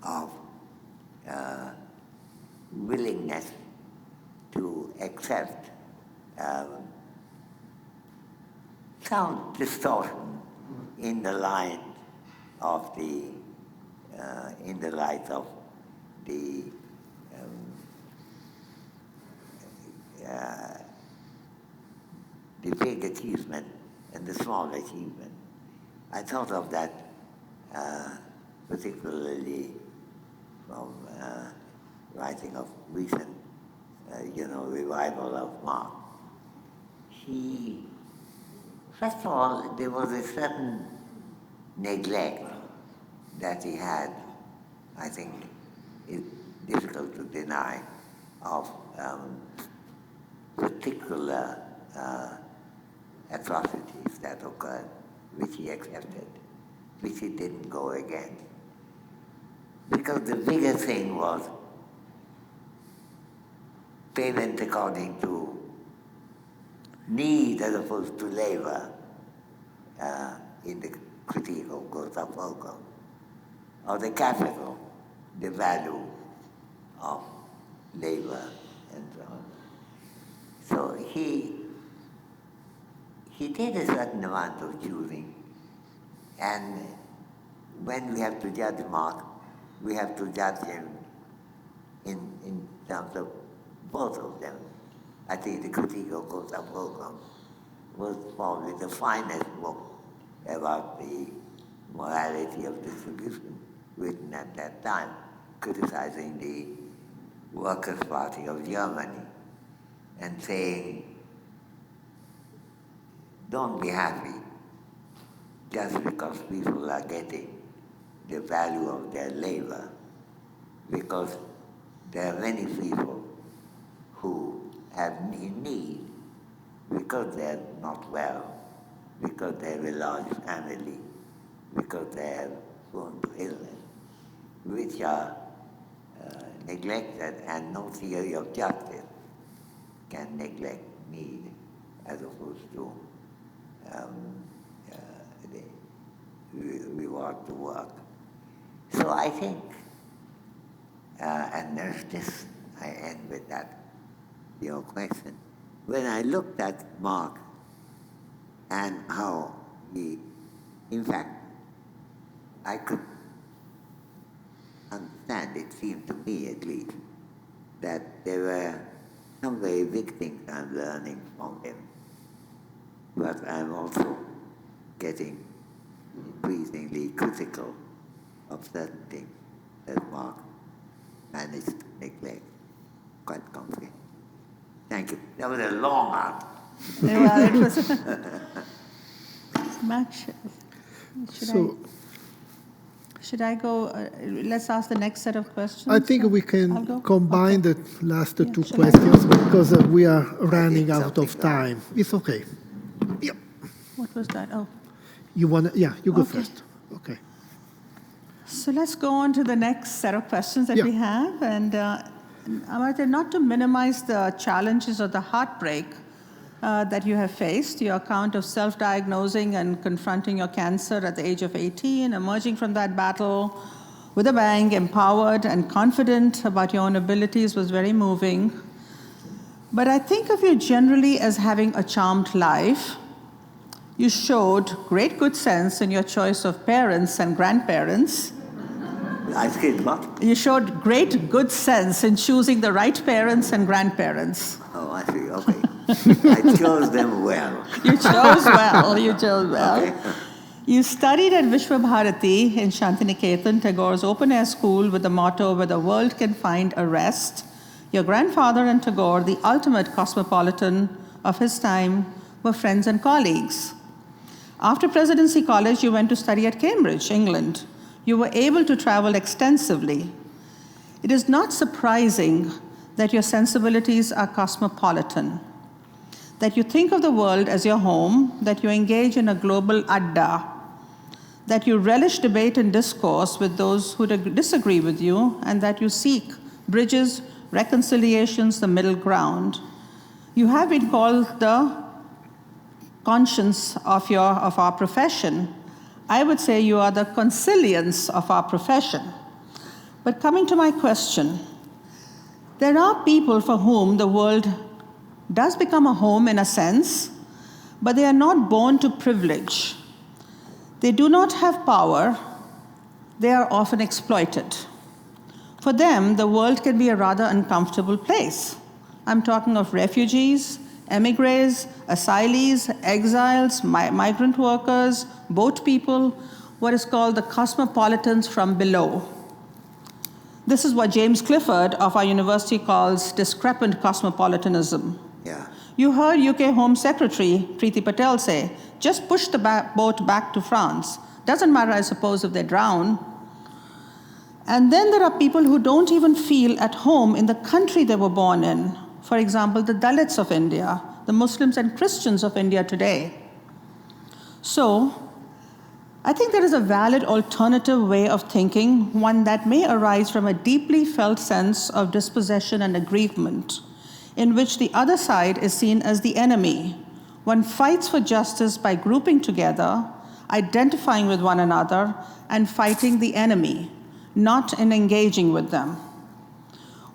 of willingness to accept some distortion in the light of the big achievement and the small achievement. I thought of that particularly from writing of recent, revival of Marx. First of all, there was a certain neglect that he had, I think it's difficult to deny, of particular atrocities that occurred, which he accepted, which he didn't go against. Because the bigger thing was payment according to need as opposed to labor in the critique of Gustav Volcker, or the capital, the value of labor, and so on. So he did a certain amount of choosing, and when we have to judge Marx, we have to judge him in terms of both of them. I think the critique of Gustav Volcker was probably the finest book about the morality of distribution written at that time, criticizing the Workers' Party of Germany and saying, don't be happy just because people are getting the value of their labor, because there are many people who have need because they're not well, because they have a large family, because they have prone to illness, which are neglected, and no theory of justice can neglect need as opposed to reward to work. So I think, and there's this, I end with that, your question. When I looked at Mark and how he, in fact, I could understand, it seemed to me at least, that there were some very big things I'm learning from him. But I'm also getting increasingly critical of certain things that Mark managed to neglect quite completely. Thank you. That was a long answer.
Yeah, it was much. Should I go? Let's ask the next set of questions.
I think we
I'll
can
go?
combine
Okay.
the last two
shall I
questions because we are running
think
out of
something like-
time. It's okay. Yeah.
What was that? Oh.
You want to? Yeah, you go
Okay.
first. Okay.
So let's go on to the next set of questions that
Yeah.
we have. And Amartya, not to minimize the challenges or the heartbreak that you have faced, your account of self-diagnosing and confronting your cancer at the age of 18, emerging from that battle with a bang, empowered and confident about your own abilities was very moving. But I think of you generally as having a charmed life. You showed great good sense in your choice of parents and grandparents.
I said what?
You showed great good sense in choosing the right parents and grandparents.
Oh, I see. Okay. I chose them well.
You chose well. You chose well.
Okay.
You studied at Vishwabharati in Shantiniketan, Tagore's open-air school with the motto, "Where the world can find a rest." Your grandfather and Tagore, the ultimate cosmopolitan of his time, were friends and colleagues. After Presidency College, you went to study at Cambridge, England. You were able to travel extensively. It is not surprising that your sensibilities are cosmopolitan, that you think of the world as your home, that you engage in a global adda, that you relish debate and discourse with those who disagree with you, and that you seek bridges, reconciliations, the middle ground. You have been called the conscience of our profession. I would say you are the consilience of our profession. But coming to my question, there are people for whom the world does become a home in a sense, but they are not born to privilege. They do not have power. They are often exploited. For them, the world can be a rather uncomfortable place. I'm talking of refugees, emigres, asylees, exiles, migrant workers, boat people, what is called the cosmopolitans from below. This is what James Clifford of our university calls discrepant cosmopolitanism.
Yeah.
You heard UK Home Secretary Priti Patel say, just push the boat back to France. Doesn't matter, I suppose, if they drown. And then there are people who don't even feel at home in the country they were born in. For example, the Dalits of India, the Muslims and Christians of India today. So, I think there is a valid alternative way of thinking, one that may arise from a deeply felt sense of dispossession and aggrievement, in which the other side is seen as the enemy. One fights for justice by grouping together, identifying with one another, and fighting the enemy, not in engaging with them.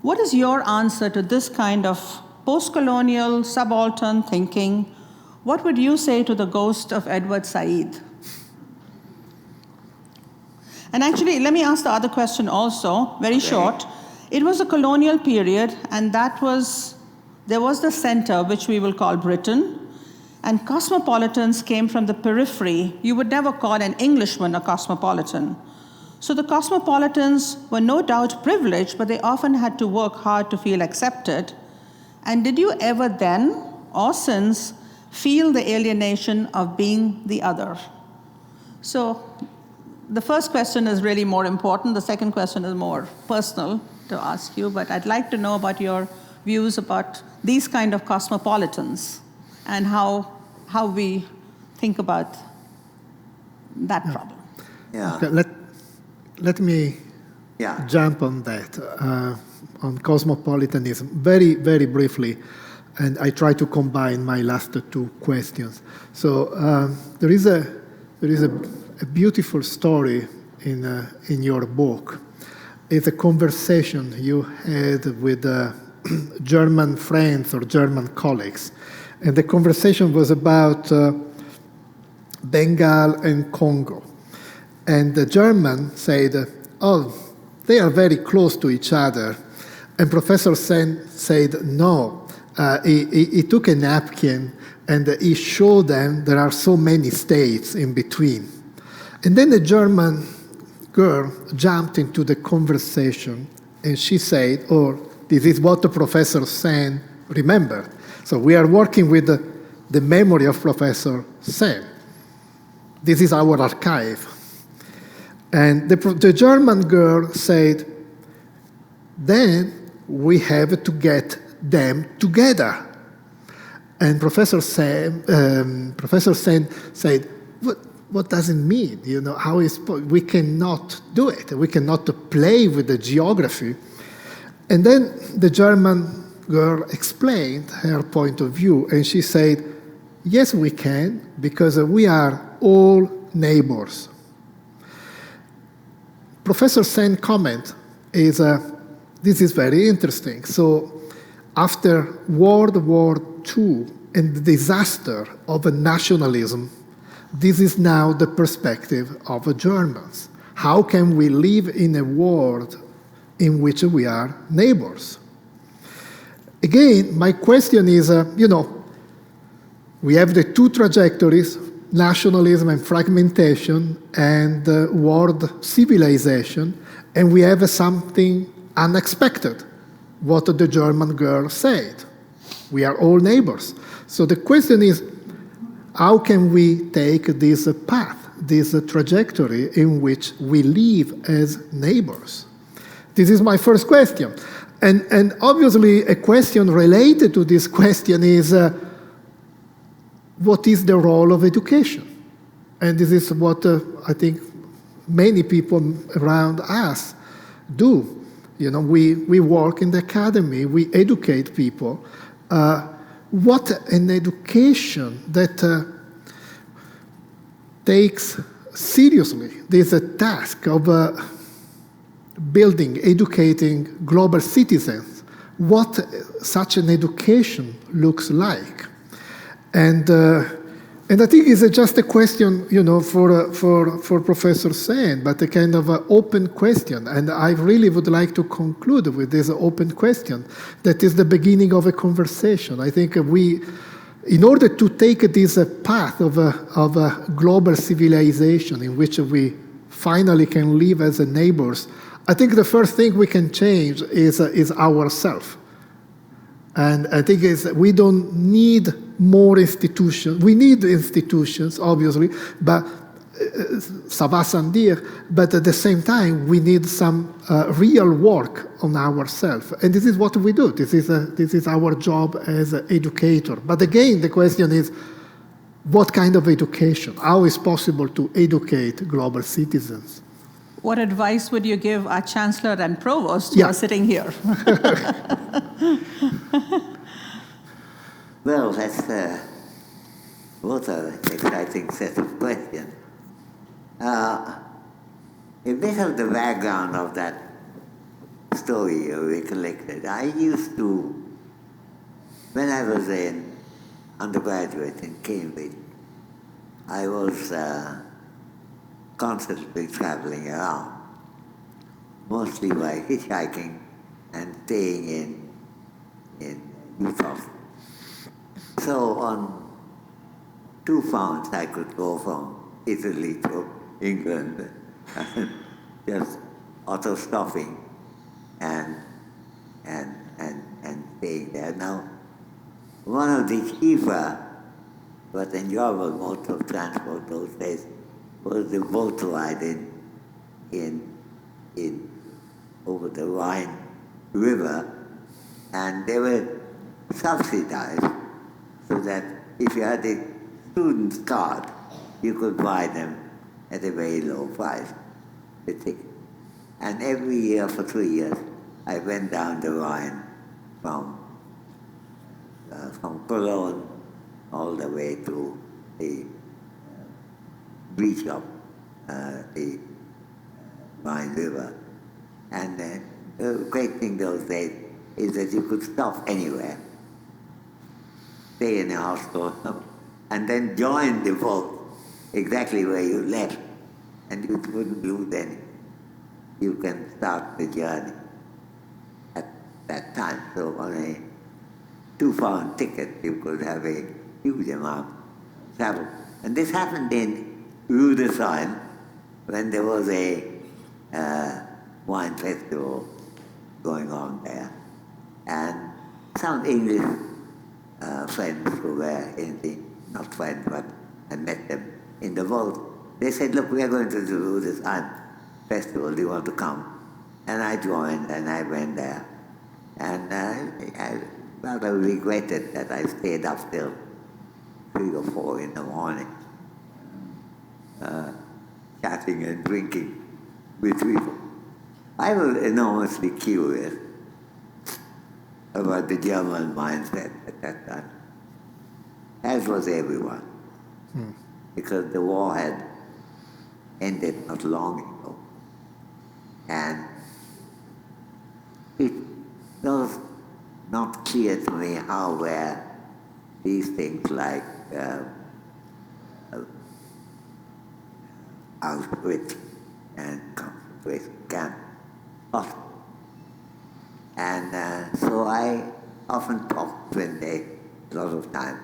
What is your answer to this kind of post-colonial, subaltern thinking? What would you say to the ghost of Edward Said? And actually, let me ask the other question also, very short. It was a colonial period, and there was the center, which we will call Britain, and cosmopolitans came from the periphery. You would never call an Englishman a cosmopolitan. So the cosmopolitans were no doubt privileged, but they often had to work hard to feel accepted. And did you ever then, or since, feel the alienation of being the other? So the first question is really more important. The second question is more personal to ask you, but I'd like to know about your views about these kind of cosmopolitans and how we think about that problem.
Yeah.
Okay, let me
Yeah.
jump on that, on cosmopolitanism, very, very briefly, and I try to combine my last two questions. So there is a a beautiful story in your book. It's a conversation you had with German friends or German colleagues. And the conversation was about Bengal and Congo. And the German said, oh, they are very close to each other. And Professor Sen said, no. He took a napkin and he showed them there are so many states in between. And then the German girl jumped into the conversation and she said, oh, this is what the Professor Sen remembered. So we are working with the memory of Professor Sen. This is our archive. And the German girl said, then we have to get them together. And Professor Sen said, what does it mean? You know, we cannot do it. We cannot play with the geography. And then the German girl explained her point of view, and she said, yes, we can, because we are all neighbors. Professor Sen's comment is, this is very interesting. So after World War II and the disaster of nationalism, this is now the perspective of the Germans. How can we live in a world in which we are neighbors? Again, my question is, we have the two trajectories, nationalism and fragmentation, and world civilization, and we have something unexpected, what the German girl said. We are all neighbors. So the question is, how can we take this path, this trajectory in which we live as neighbors? This is my first question. And obviously, a question related to this question is, what is the role of education? And this is what I think many people around us do. We work in the academy, we educate people. What an education that takes seriously this task of building, educating global citizens, what such an education looks like. And I think it's just a question, for Professor Sen, but a kind of open question. And I really would like to conclude with this open question that is the beginning of a conversation. I think in order to take this path of a global civilization in which we finally can live as neighbors, I think the first thing we can change is ourselves. And I think we don't need more institutions. We need institutions, obviously, but ça va sans dire. But at the same time, we need some real work on ourselves, and this is what we do. This is our job as an educator. But again, the question is, what kind of education? How is possible to educate global citizens?
What advice would you give our chancellor and provost who are sitting here?
Well, that's what an exciting set of questions. A bit of the background of that story you recollected. I used to, when I was an undergraduate in Cambridge, I was constantly traveling around, mostly by hitchhiking and staying in youth hostels. So on 2 pounds, I could go from Italy to England, just auto-stopping and staying there. Now, one of the cheaper but enjoyable modes of transport those days was the boat ride in over the Rhine River, and they were subsidized so that if you had a student's card, you could buy them at a very low price, the ticket. And every year for 3 years, I went down the Rhine from Cologne all the way to the beach of the Rhine River. And the great thing those days is that you could stop anywhere, stay in a hostel, and then join the boat exactly where you left, and you wouldn't lose any. You can start the journey at that time. So on a £2 ticket, you could have a huge amount of travel. And this happened in Rue de Seine, when there was a wine festival going on there. And some English friends who were not friends, but I met them in the boat. They said, look, we are going to do this festival, do you want to come? And I joined, and I went there. And I rather regretted that I stayed up till 3 or 4 in the morning, chatting and drinking with people. I was enormously curious about the German mindset at that time, as was everyone, because the war had ended not long ago. And it was not clear to me how were these things like Auschwitz and concentration camp possible. And so I often talked, spent a lot of time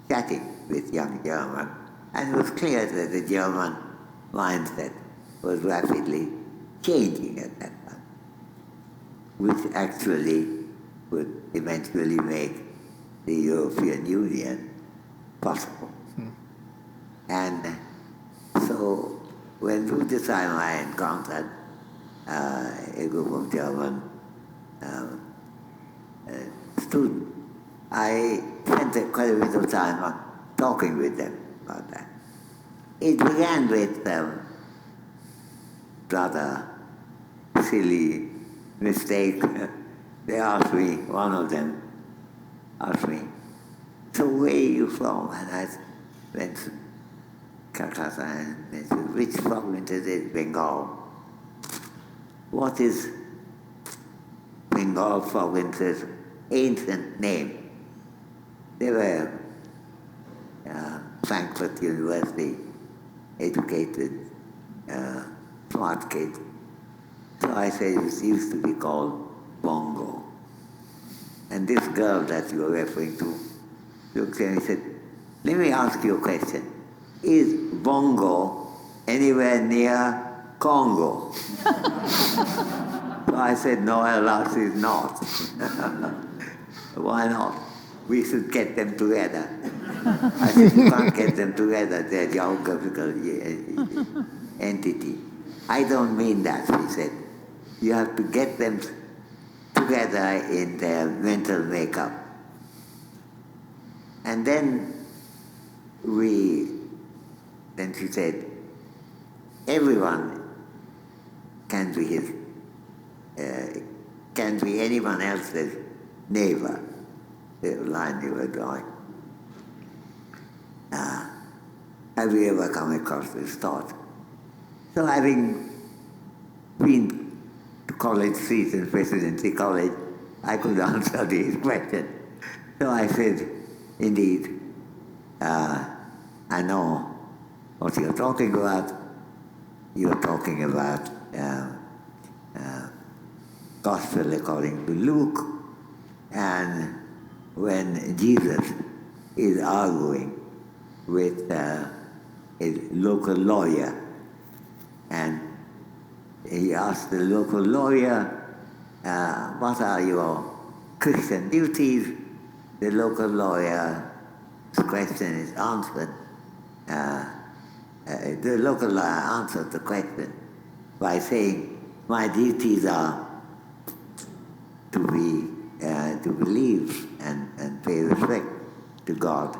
chatting with young Germans, and it was clear that the German mindset was rapidly changing at that time, which actually would eventually make the European Union possible. And so when Rue de Seine I encountered a group of German students, I spent quite a bit of time talking with them about that. It began with rather silly mistake. They asked me, one of them asked me, so where are you from? And I went to Calcutta and they said, which province is it? Bengal. What is Bengal province's ancient name? They were Frankfurt University educated, smart kids. So I said it used to be called Bongo. And this girl that you are referring to looked at me and said, let me ask you a question. Is Bongo anywhere near Congo? So I said, no, alas, it's not. Why not? We should get them together. I said, you can't get them together, they're geographical entity. I don't mean that, he said. You have to get them together in their mental makeup. And then she said, everyone can be anyone else's neighbor, the line you were drawing. Have you ever come across this thought? So having been to College Street in Presidency College, I could answer this question. So I said, indeed, I know what you're talking about. You're talking about Gospel according to Luke, and when Jesus is arguing with a local lawyer, and he asked the local lawyer, what are your Christian duties? The local lawyer's question is answered. The local lawyer answered the question by saying, my duties are to believe and pay respect to God,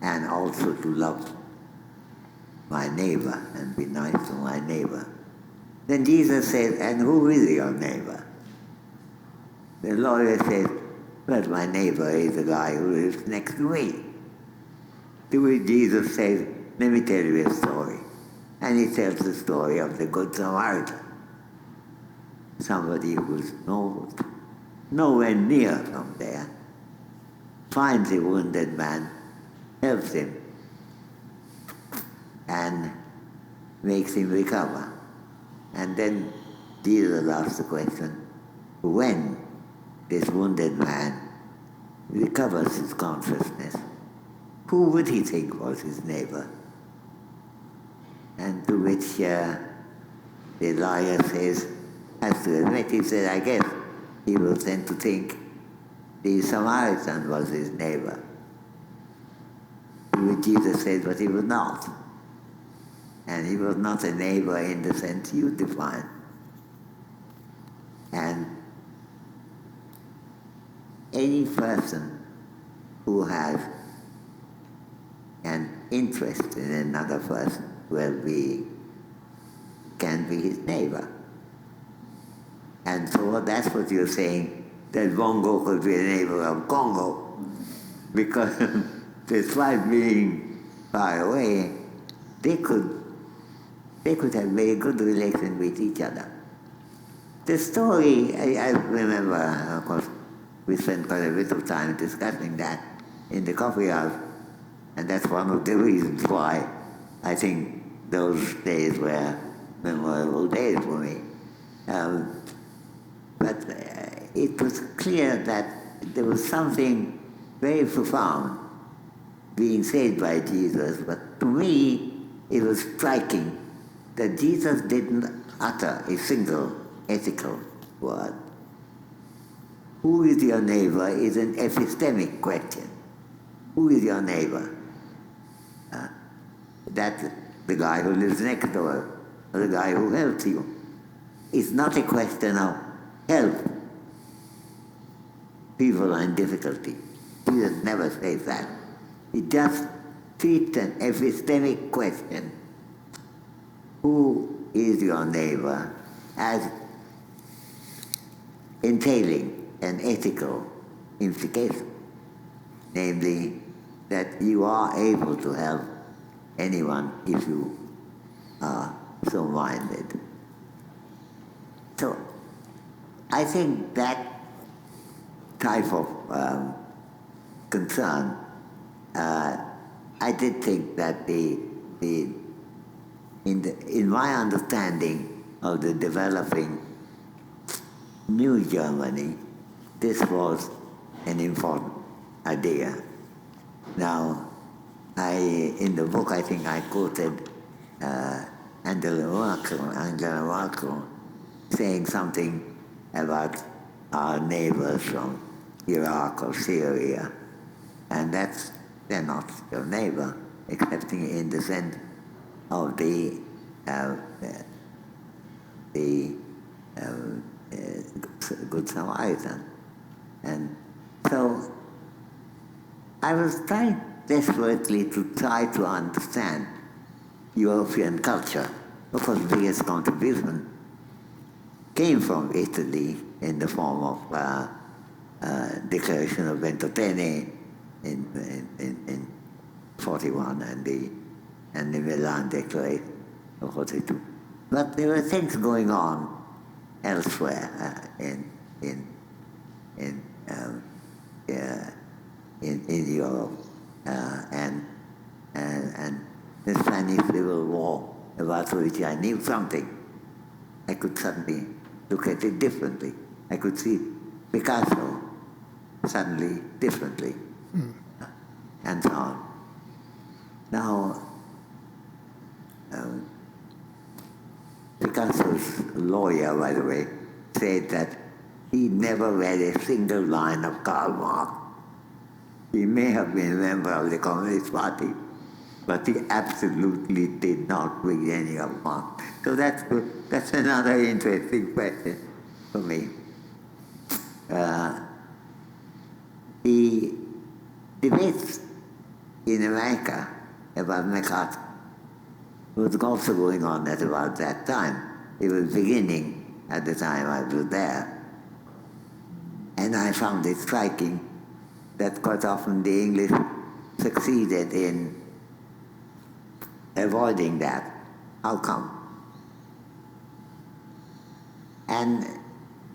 and also to love my neighbor and be nice to my neighbor. Then Jesus said, and who is your neighbor? The lawyer said, well, my neighbor is the guy who lives next to me. To which Jesus says, let me tell you a story. And he tells the story of the Good Samaritan, somebody who's nowhere near from there, finds a wounded man, helps him, and makes him recover. And then Jesus asks the question, when this wounded man recovers his consciousness, who would he think was his neighbor? And to which the lawyer says, has to admit, he said, I guess he was then to think the Samaritan was his neighbor. To which Jesus said, but he was not. And he was not a neighbor in the sense you define. And any person who has an interest in another person's well-being can be his neighbor. And so that's what you're saying, that Bongo could be a neighbor of Congo, because despite being far away, they could have very good relation with each other. The story, I remember, of course, we spent quite a bit of time discussing that in the coffee house, and that's one of the reasons why I think those days were memorable days for me. But it was clear that there was something very profound being said by Jesus, but to me it was striking that Jesus didn't utter a single ethical word. Who is your neighbor is an epistemic question. Who is your neighbor? That's the guy who lives next door, or the guy who helps you. It's not a question of help. People are in difficulty. Jesus never says that. He just treats an epistemic question. Who is your neighbor? As entailing an ethical implication, namely that you are able to help anyone if you are so minded. So I think that type of concern, I did think that in my understanding of the developing New Germany, this was an important idea. Now, in the book, I think I quoted Angela Merkel saying something about our neighbors from Iraq or Syria, and they're not your neighbor, except in the sense of the Good Samaritan. And so I was trying desperately to understand European culture. Of course, the biggest contribution came from Italy in the form of Declaration of Ventotene in 41 and the Milan Declaration of 42. But there were things going on elsewhere in Europe, and the Spanish Civil War, about which I knew something. I could suddenly look at it differently. I could see Picasso suddenly differently, and so on. Now, Picasso's lawyer, by the way, said that he never read a single line of Karl Marx. He may have been a member of the Communist Party, but he absolutely did not read any of Marx. So that's another interesting question for me. The debates in America about MacArthur was also going on at about that time. It was beginning at the time I was there. And I found it striking that quite often the English succeeded in avoiding that How come? And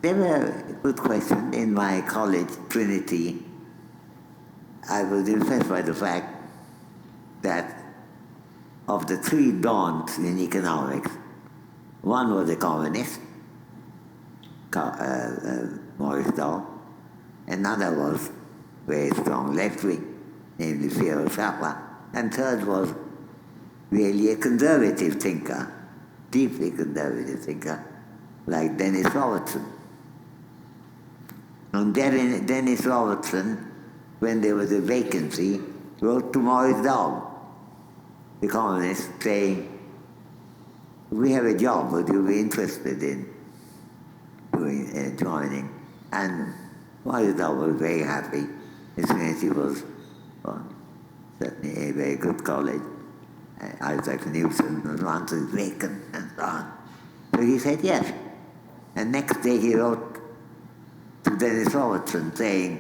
there were good questions. In my college, Trinity, I was impressed by the fact that of the three dons in economics, one was a communist, Maurice Dow, another was very strong left-wing, namely Theodore Schaffer, and third was really a conservative thinker, deeply conservative thinker, like Dennis Robertson. And Dennis Robertson, when there was a vacancy, wrote to Maurice Dow, the communist, saying, "We have a job, would you be interested in joining?" And Maurice Dow was very happy. His Trinity was certainly a very good college. Isaac Newton was Francis Bacon, and so on. So he said yes. And next day he wrote to Dennis Robertson saying,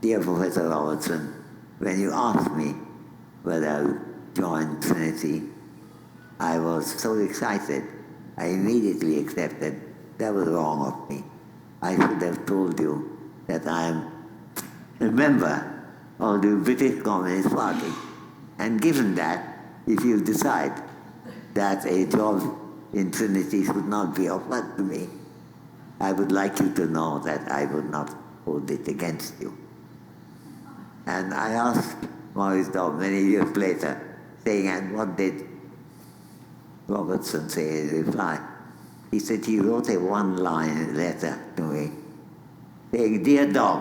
"Dear Professor Robertson, when you asked me whether I would join Trinity, I was so excited. I immediately accepted. That was wrong of me. I should have told you that I am a member of the British Communist Party. And given that, if you decide that a job in Trinity should not be offered to me, I would like you to know that I would not hold it against you." And I asked Maurice Dow many years later, saying, "And what did Robertson say in reply?" He said he wrote a one-line letter to me, saying, "Dear Dow,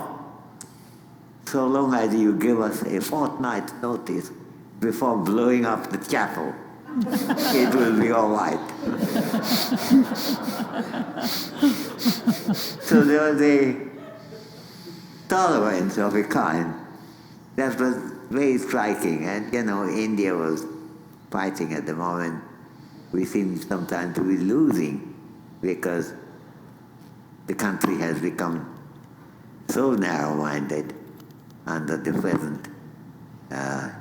so long as you give us a fortnight's notice before blowing up the chapel, it will be all right." So there was a tolerance of a kind that was very striking. And, India was fighting at the moment. We seem sometimes to be losing because the country has become so narrow-minded under the present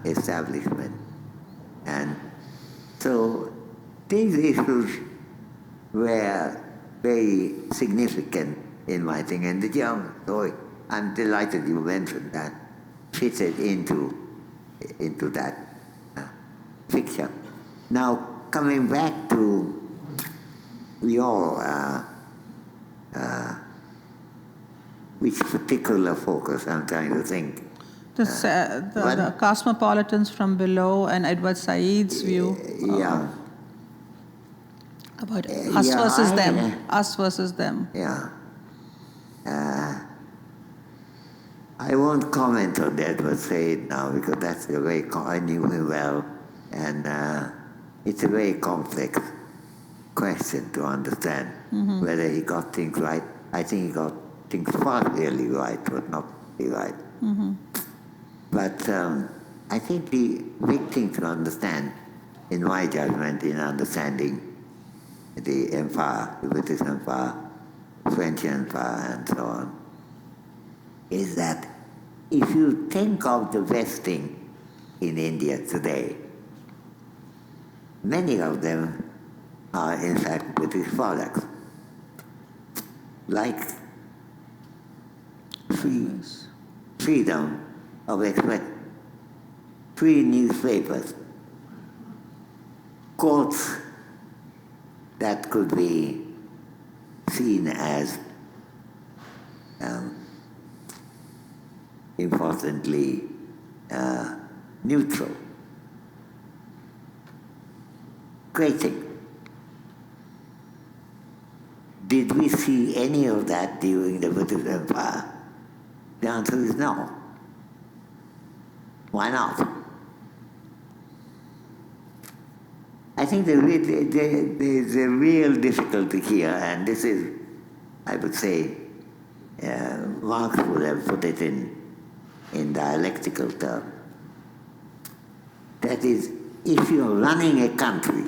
establishment. And so these issues were very significant in my thinking. And the German story, I'm delighted you mentioned that, fitted into that picture. Now, coming back to your, which particular focus I'm trying to think.
The cosmopolitans from below and Edward Said's view.
Yeah.
About us versus them. Us versus them.
Yeah. I won't comment on Edward Said now because that's I knew him well, and it's a very complex question to understand whether he got things right. I think he got things partially right, but not really right. But I think the big thing to understand, in my judgment, in understanding the empire, the British Empire, French Empire, and so on, is that if you think of the vesting in India today, many of them are in fact British products, like freedom of expression, free newspapers, courts that could be seen as importantly neutral. Great thing. Did we see any of that during the British Empire? The answer is no. Why not? I think there's a real difficulty here, and this is, I would say, Marx would have put it in dialectical terms. That is, if you're running a country,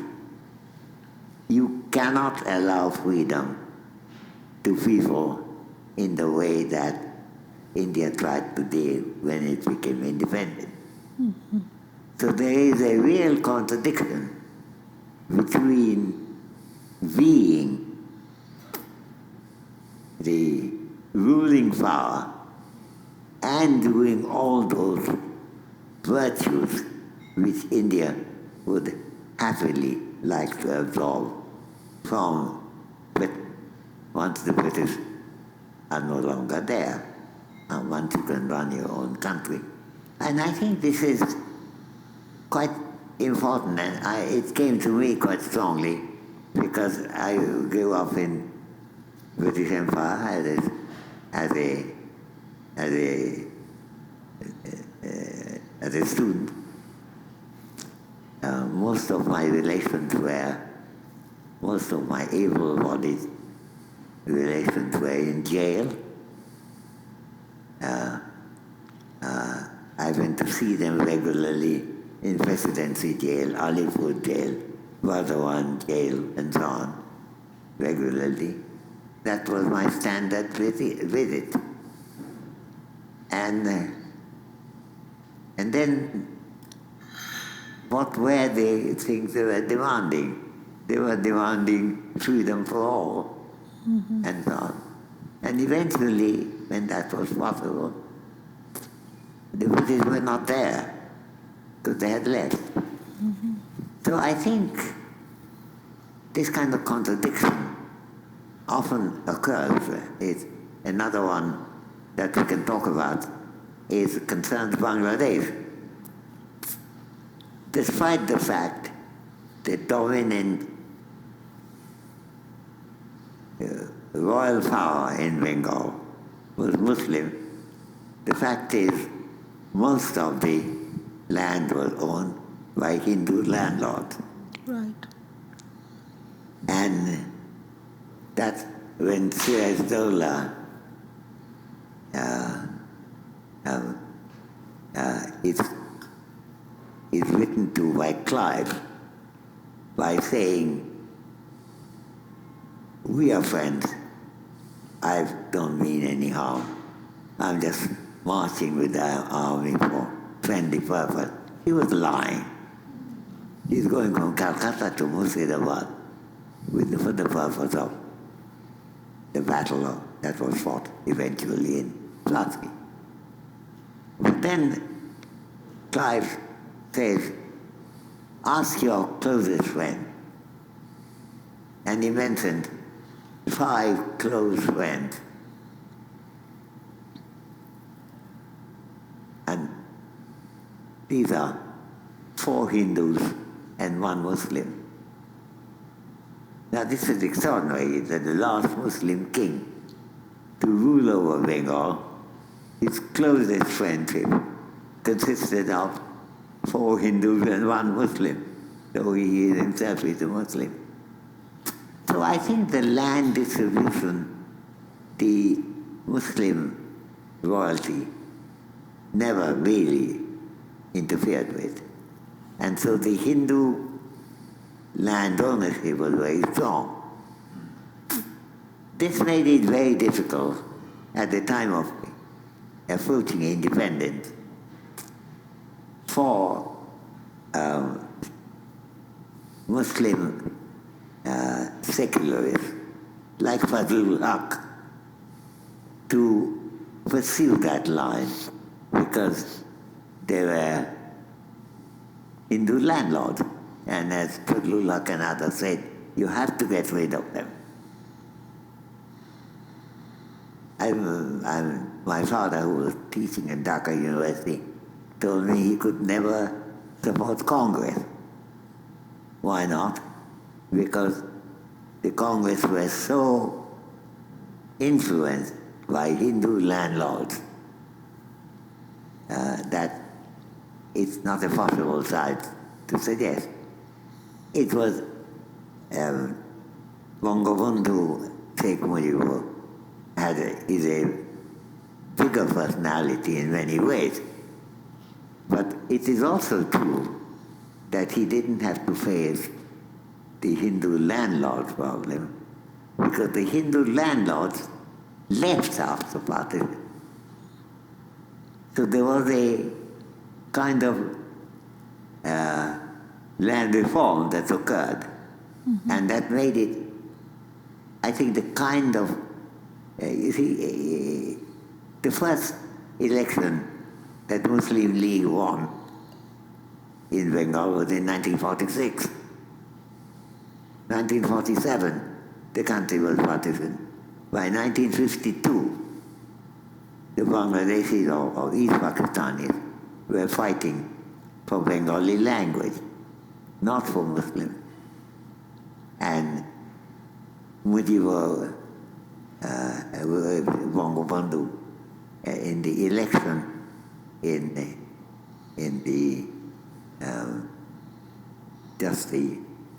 you cannot allow freedom to people in the way that India tried to do when it became independent. So there is a real contradiction between being the ruling power and doing all those virtues which India would happily like to absorb from Britain once the British are no longer there, and once you can run your own country. And I think this is quite important, and it came to me quite strongly because I grew up in British Empire as a student. Most of my able-bodied relations were in jail. I went to see them regularly in Presidency Jail, Alipur Jail, Burdwan Jail, and so on, regularly. That was my standard visit. And then what were the things they were demanding? They were demanding freedom for all, and so on. And eventually, when that was possible, the British were not there, because they had left. So I think this kind of contradiction often occurs. It's another one that we can talk about is concerns Bangladesh. Despite the fact the dominant royal power in Bengal was Muslim, the fact is most of the land was owned by Hindu landlords.
Right.
And that's when Siraj-Dowlah is written to by Clive by saying, "We are friends. I don't mean any harm. I'm just marching with our army for friendly purpose." He was lying. He's going from Calcutta to Murshidabad for the purpose of the battle that was fought eventually in Platsky. But then Clive says, "Ask your closest friend." And he mentioned 5 close friends. And these are 4 Hindus and 1 Muslim. Now this is extraordinary that the last Muslim king to rule over Bengal, his closest friendship consisted of 4 Hindus and 1 Muslim, though he himself is a Muslim. So I think the land distribution, the Muslim royalty never really interfered with. And so the Hindu land ownership was very strong. This made it very difficult at the time of approaching independence for Muslim secularists like Fazlul Haq to pursue that line because they were Hindu landlords. And as Fazlul Haq and others said, you have to get rid of them. My father, who was teaching at Dhaka University, told me he could never support Congress. Why not? Because the Congress were so influenced by Hindu landlords that it's not a possible side to suggest. It was Bangabandhu Sheikh Mujibur is a bigger personality in many ways. But it is also true that he didn't have to face the Hindu landlord problem because the Hindu landlords left after partition. So there was a kind of land reform that occurred And that made it, I think, the kind of, you see, the first election that Muslim League won in Bengal was in 1946. 1947, the country was partition. By 1952, the Bangladeshis or East Pakistanis were fighting for Bengali language, not for Muslims. And Mujibur Bangabandhu in the election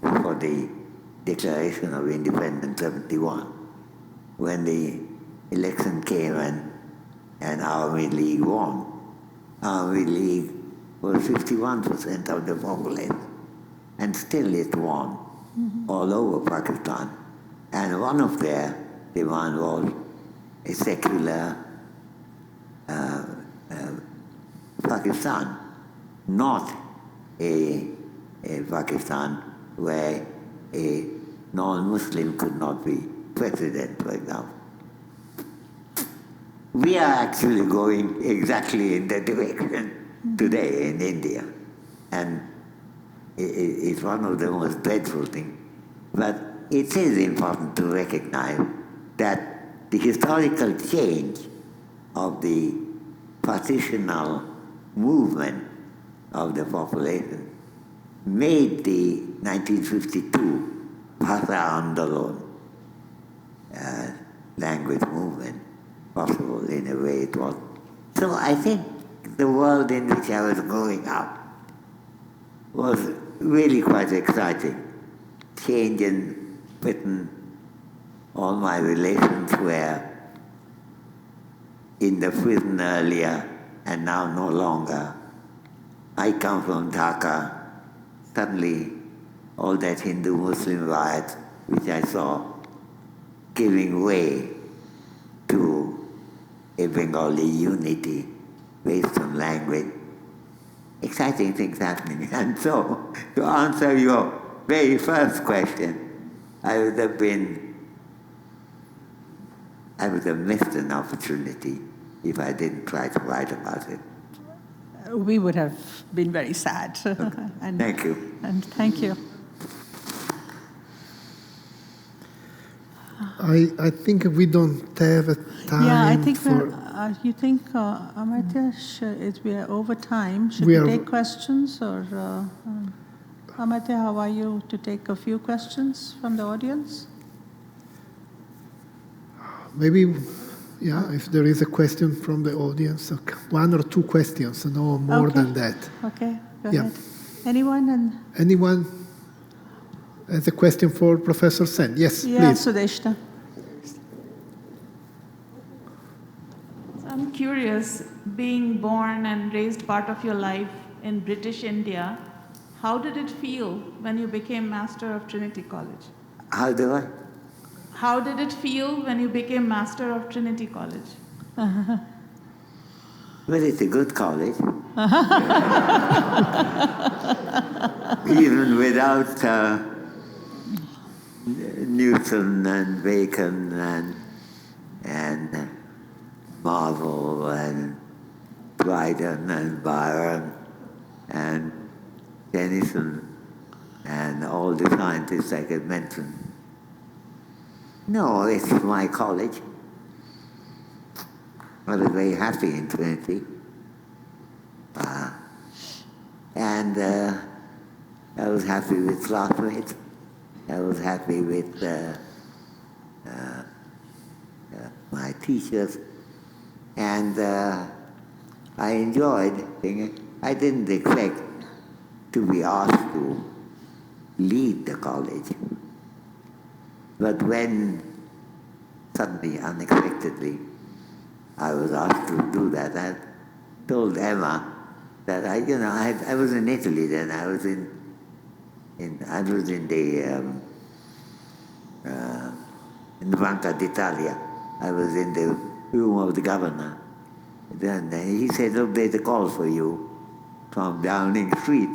for the Declaration of Independence 71, when the election came and Army League won. Army League was 51% of the population, and still it won all over Pakistan. And one of their demands was a secular Pakistan, not a Pakistan where a non-Muslim could not be president, for example. We are actually going exactly in that direction today in India. And it's one of the most dreadful things. But it is important to recognize that the historical change of the partitional movement of the population made the 1952 Bhasha Andolon language movement possible in a way it was. So I think the world in which I was growing up was really quite exciting. Change in Britain, all my relations were in the prison earlier and now no longer. I come from Dhaka. Suddenly, all that Hindu-Muslim riot, which I saw, giving way to a Bengali unity based on language. Exciting things happening. And so, to answer your very first question, I would have missed an opportunity if I didn't try to write about it.
We would have been very sad.
Okay. Thank you.
And thank you.
I think we don't have a time
Yeah, I think
for...
you think, Amartya, we are over time. Should
We
we
are-
take questions? Or Amartya, how are you to take a few questions from the audience?
Maybe, yeah, if there is a question from the audience, okay. One or two questions, no more
Okay.
than that.
Okay, go
Yeah.
ahead. Anyone? And
Anyone has a question for Professor Sen? Yes,
yeah,
please.
Sudeshna.
I'm curious, being born and raised part of your life in British India, how did it feel when you became Master of Trinity College?
How do I?
How did it feel when you became Master of Trinity College?
Well, it's a good college. Even without Newton and Bacon and Marvel and Dryden and Byron and Tennyson and all the scientists I could mention. No, it's my college. I was very happy in Trinity. And I was happy with classmates. I was happy with my teachers. And I enjoyed thinking. I didn't expect to be asked to lead the college. But when suddenly, unexpectedly, I was asked to do that, I told Emma that I was in Italy then. I was in the Banca d'Italia. I was in the room of the governor. Then he said, "Look, there's a call for you from Downing Street."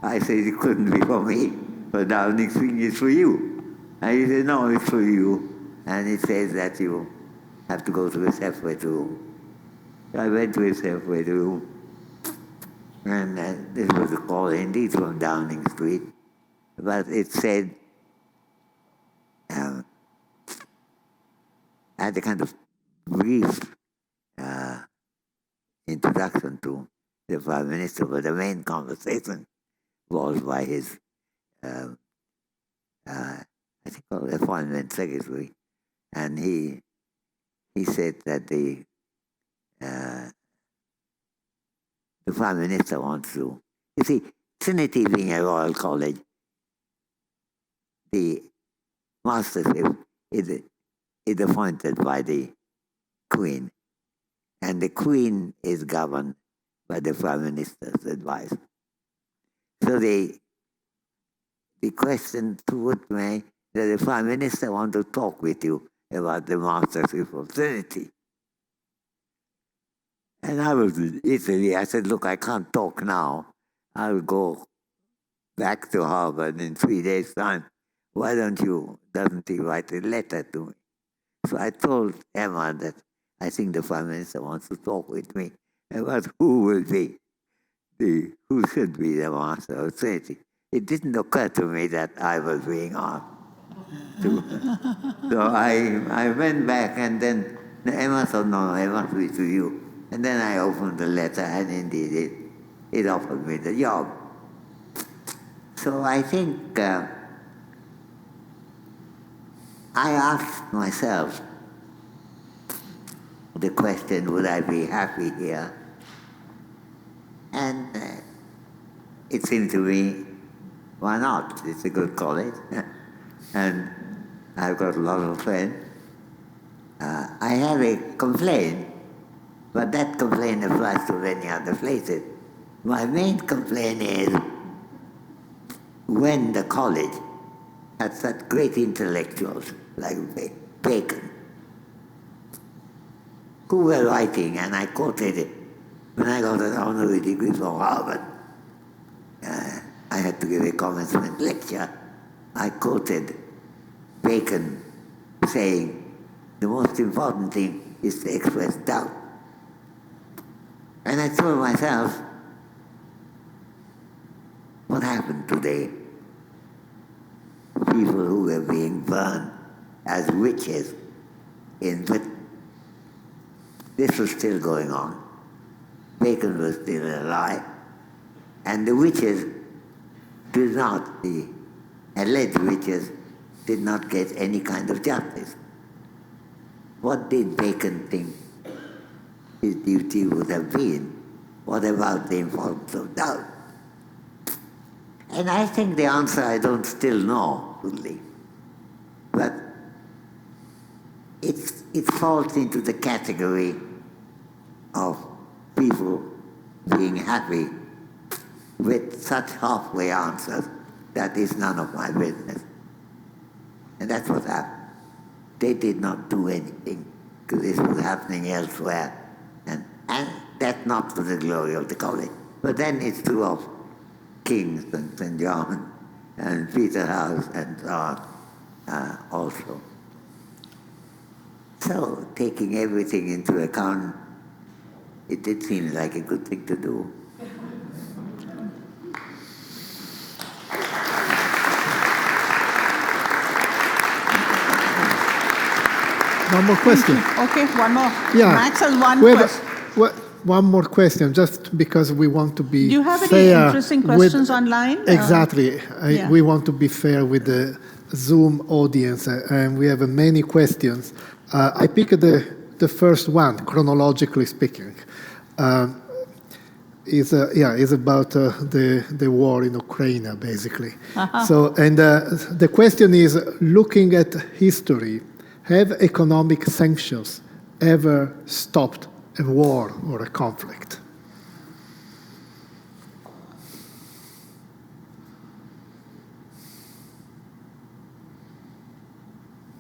I said, "It couldn't be for me." But Downing Street is for you. And he said, no, it's for you. And it says that you have to go to a separate room. So I went to a separate room. And this was a call indeed from Downing Street. But it said, I had a kind of brief introduction to the Prime Minister, but the main conversation was by his, I think, the Foreign Secretary, and he said that the Prime Minister wants to. You see, Trinity being a royal college, the mastership is appointed by the Queen, and the Queen is governed by the Prime Minister's advice. So the question put me that the Prime Minister wants to talk with you about the mastership of Trinity. And I was in Italy. I said, look, I can't talk now. I'll go back to Harvard in 3 days' time. Why doesn't he write a letter to me? So I told Emma that I think the Prime Minister wants to talk with me about who should be the master of Trinity. It didn't occur to me that I was being asked to. So I went back, and then Emma said, no, I must be to you. And then I opened the letter, and indeed it offered me the job. So I think I asked myself the question, would I be happy here? And it seemed to me, why not? It's a good college, and I've got a lot of friends. I have a complaint, but that complaint applies to many other places. My main complaint is when the college had such great intellectuals like Bacon, who were writing, and I quoted it. When I got an honorary degree from Harvard, I had to give a commencement lecture. I quoted Bacon saying, the most important thing is to express doubt. And I told myself, what happened today? People who were being burned as witches in Britain. This was still going on. Bacon was still alive. And the witches the alleged witches did not get any kind of justice. What did Bacon think his duty would have been? What about the importance of doubt? And I think the answer I don't still know fully. But it falls into the category of people being happy with such halfway answers that is none of my business. And that's what happened. They did not do anything because this was happening elsewhere. And that's not for the glory of the college. But then it's true of King's and St. John and Peterhouse and so on also. So taking everything into account, it did seem like a good thing to do.
One more question.
Okay, one more.
Yeah.
Max has one
Well,
question.
one more question, just because we want to be
Do you have any
fair
interesting
with-
questions online?
Exactly.
Yeah.
We want to be fair with the Zoom audience, and we have many questions. I picked the first one, chronologically speaking. Is about the war in Ukraine, basically. So, and the question is, looking at history, have economic sanctions ever stopped a war or a conflict?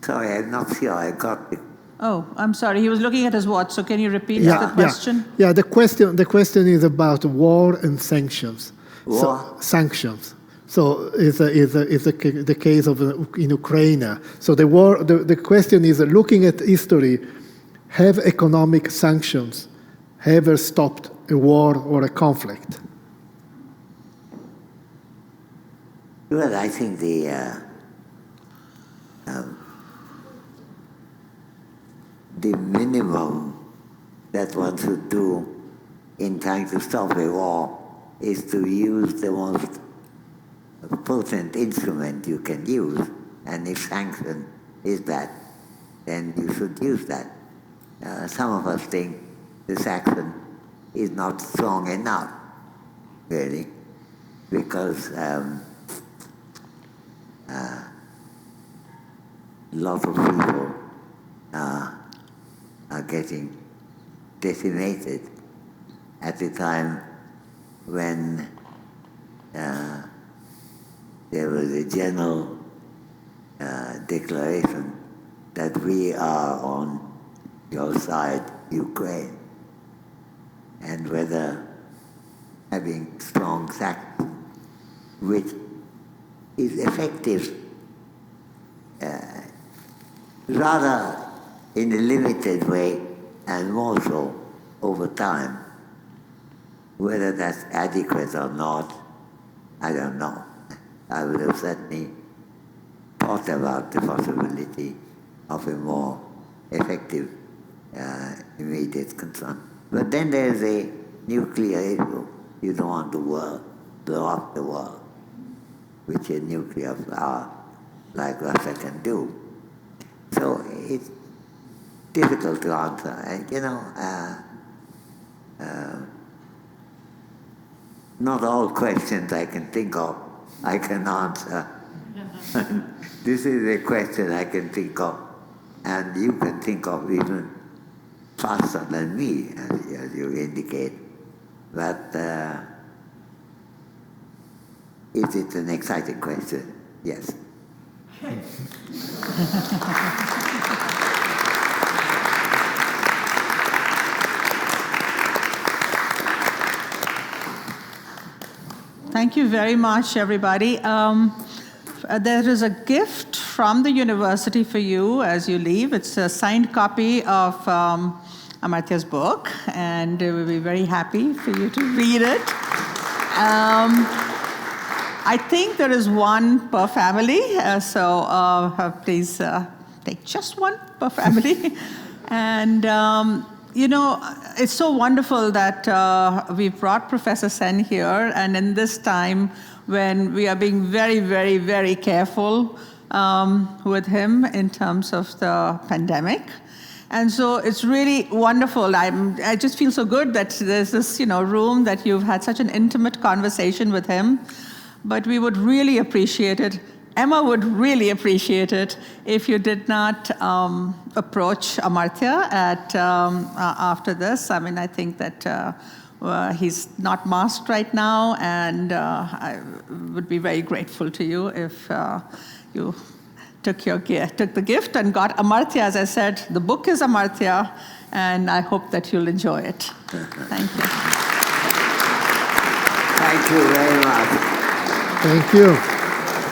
Sorry, I'm not sure I got it.
Oh, I'm sorry. He was looking at his watch, so can you repeat the question?
Yeah, the question is about war and sanctions.
War?
So, sanctions. So the case of in Ukraine. So the war. The question is, looking at history, have economic sanctions ever stopped a war or a conflict?
Well, I think the minimum that one should do in trying to stop a war is to use the most potent instrument you can use, and if sanction is that, then you should use that. Some of us think the sanction is not strong enough, really, because lots of people are getting decimated at the time when there was a general declaration that we are on your side, Ukraine, and whether having strong sanctions, which is effective rather in a limited way and more so over time. Whether that's adequate or not, I don't know. I would have certainly thought about the possibility of a more effective immediate concern. But then there's a nuclear issue. You don't want the world, blow up the world, which a nuclear power like Russia can do. So it's difficult to answer. Not all questions I can think of I can answer. This is a question I can think of, and you can think of even faster than me, as you indicate. But is it an exciting question? Yes.
Thank you very much, everybody. There is a gift from the university for you as you leave. It's a signed copy of Amartya's book, and we'll be very happy for you to read it. I think there is one per family, so please take just one per family. And it's so wonderful that we brought Professor Sen here, and in this time when we are being very, very, very careful with him in terms of the pandemic. And so it's really wonderful. I just feel so good that there's this room that you've had such an intimate conversation with him. But we would really appreciate it. Emma would really appreciate it if you did not approach Amartya after this. I mean, I think that he's not masked right now, and I would be very grateful to you if you took the gift and got Amartya. As I said, the book is Amartya, and I hope that you'll enjoy it. Thank you.
Thank you very much.
Thank you.